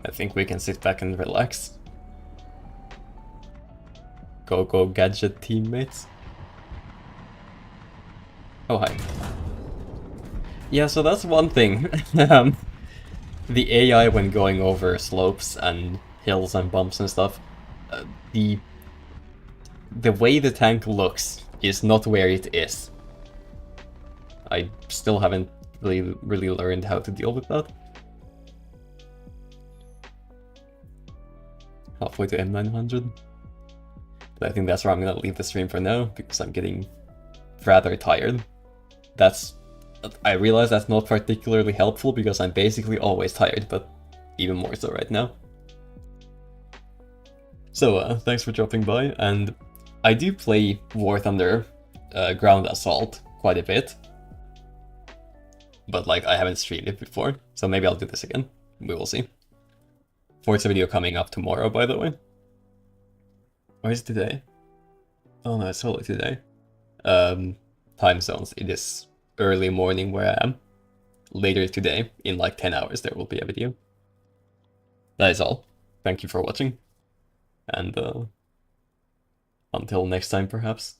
Speaker 1: I think we can sit back and relax. Go gadget teammates. Oh, hi. Yeah, so that's one thing. The AI when going over slopes and hills and bumps and stuff, the way the tank looks is not where it is. I still haven't really learned how to deal with that. Halfway to M900. But I think that's where I'm gonna leave the stream for now, because I'm getting rather tired. I realize that's not particularly helpful, because I'm basically always tired, but even more so right now. So, thanks for dropping by, and I do play War Thunder Ground Assault quite a bit. But, like, I haven't streamed it before, so maybe I'll do this again. We will see. Forza video coming up tomorrow, by the way. Or is it today? Oh no, it's totally today. Time zones. It is early morning where I am. later today, in like 10 hours, there will be a video. That is all. Thank you for watching, and until next time, perhaps.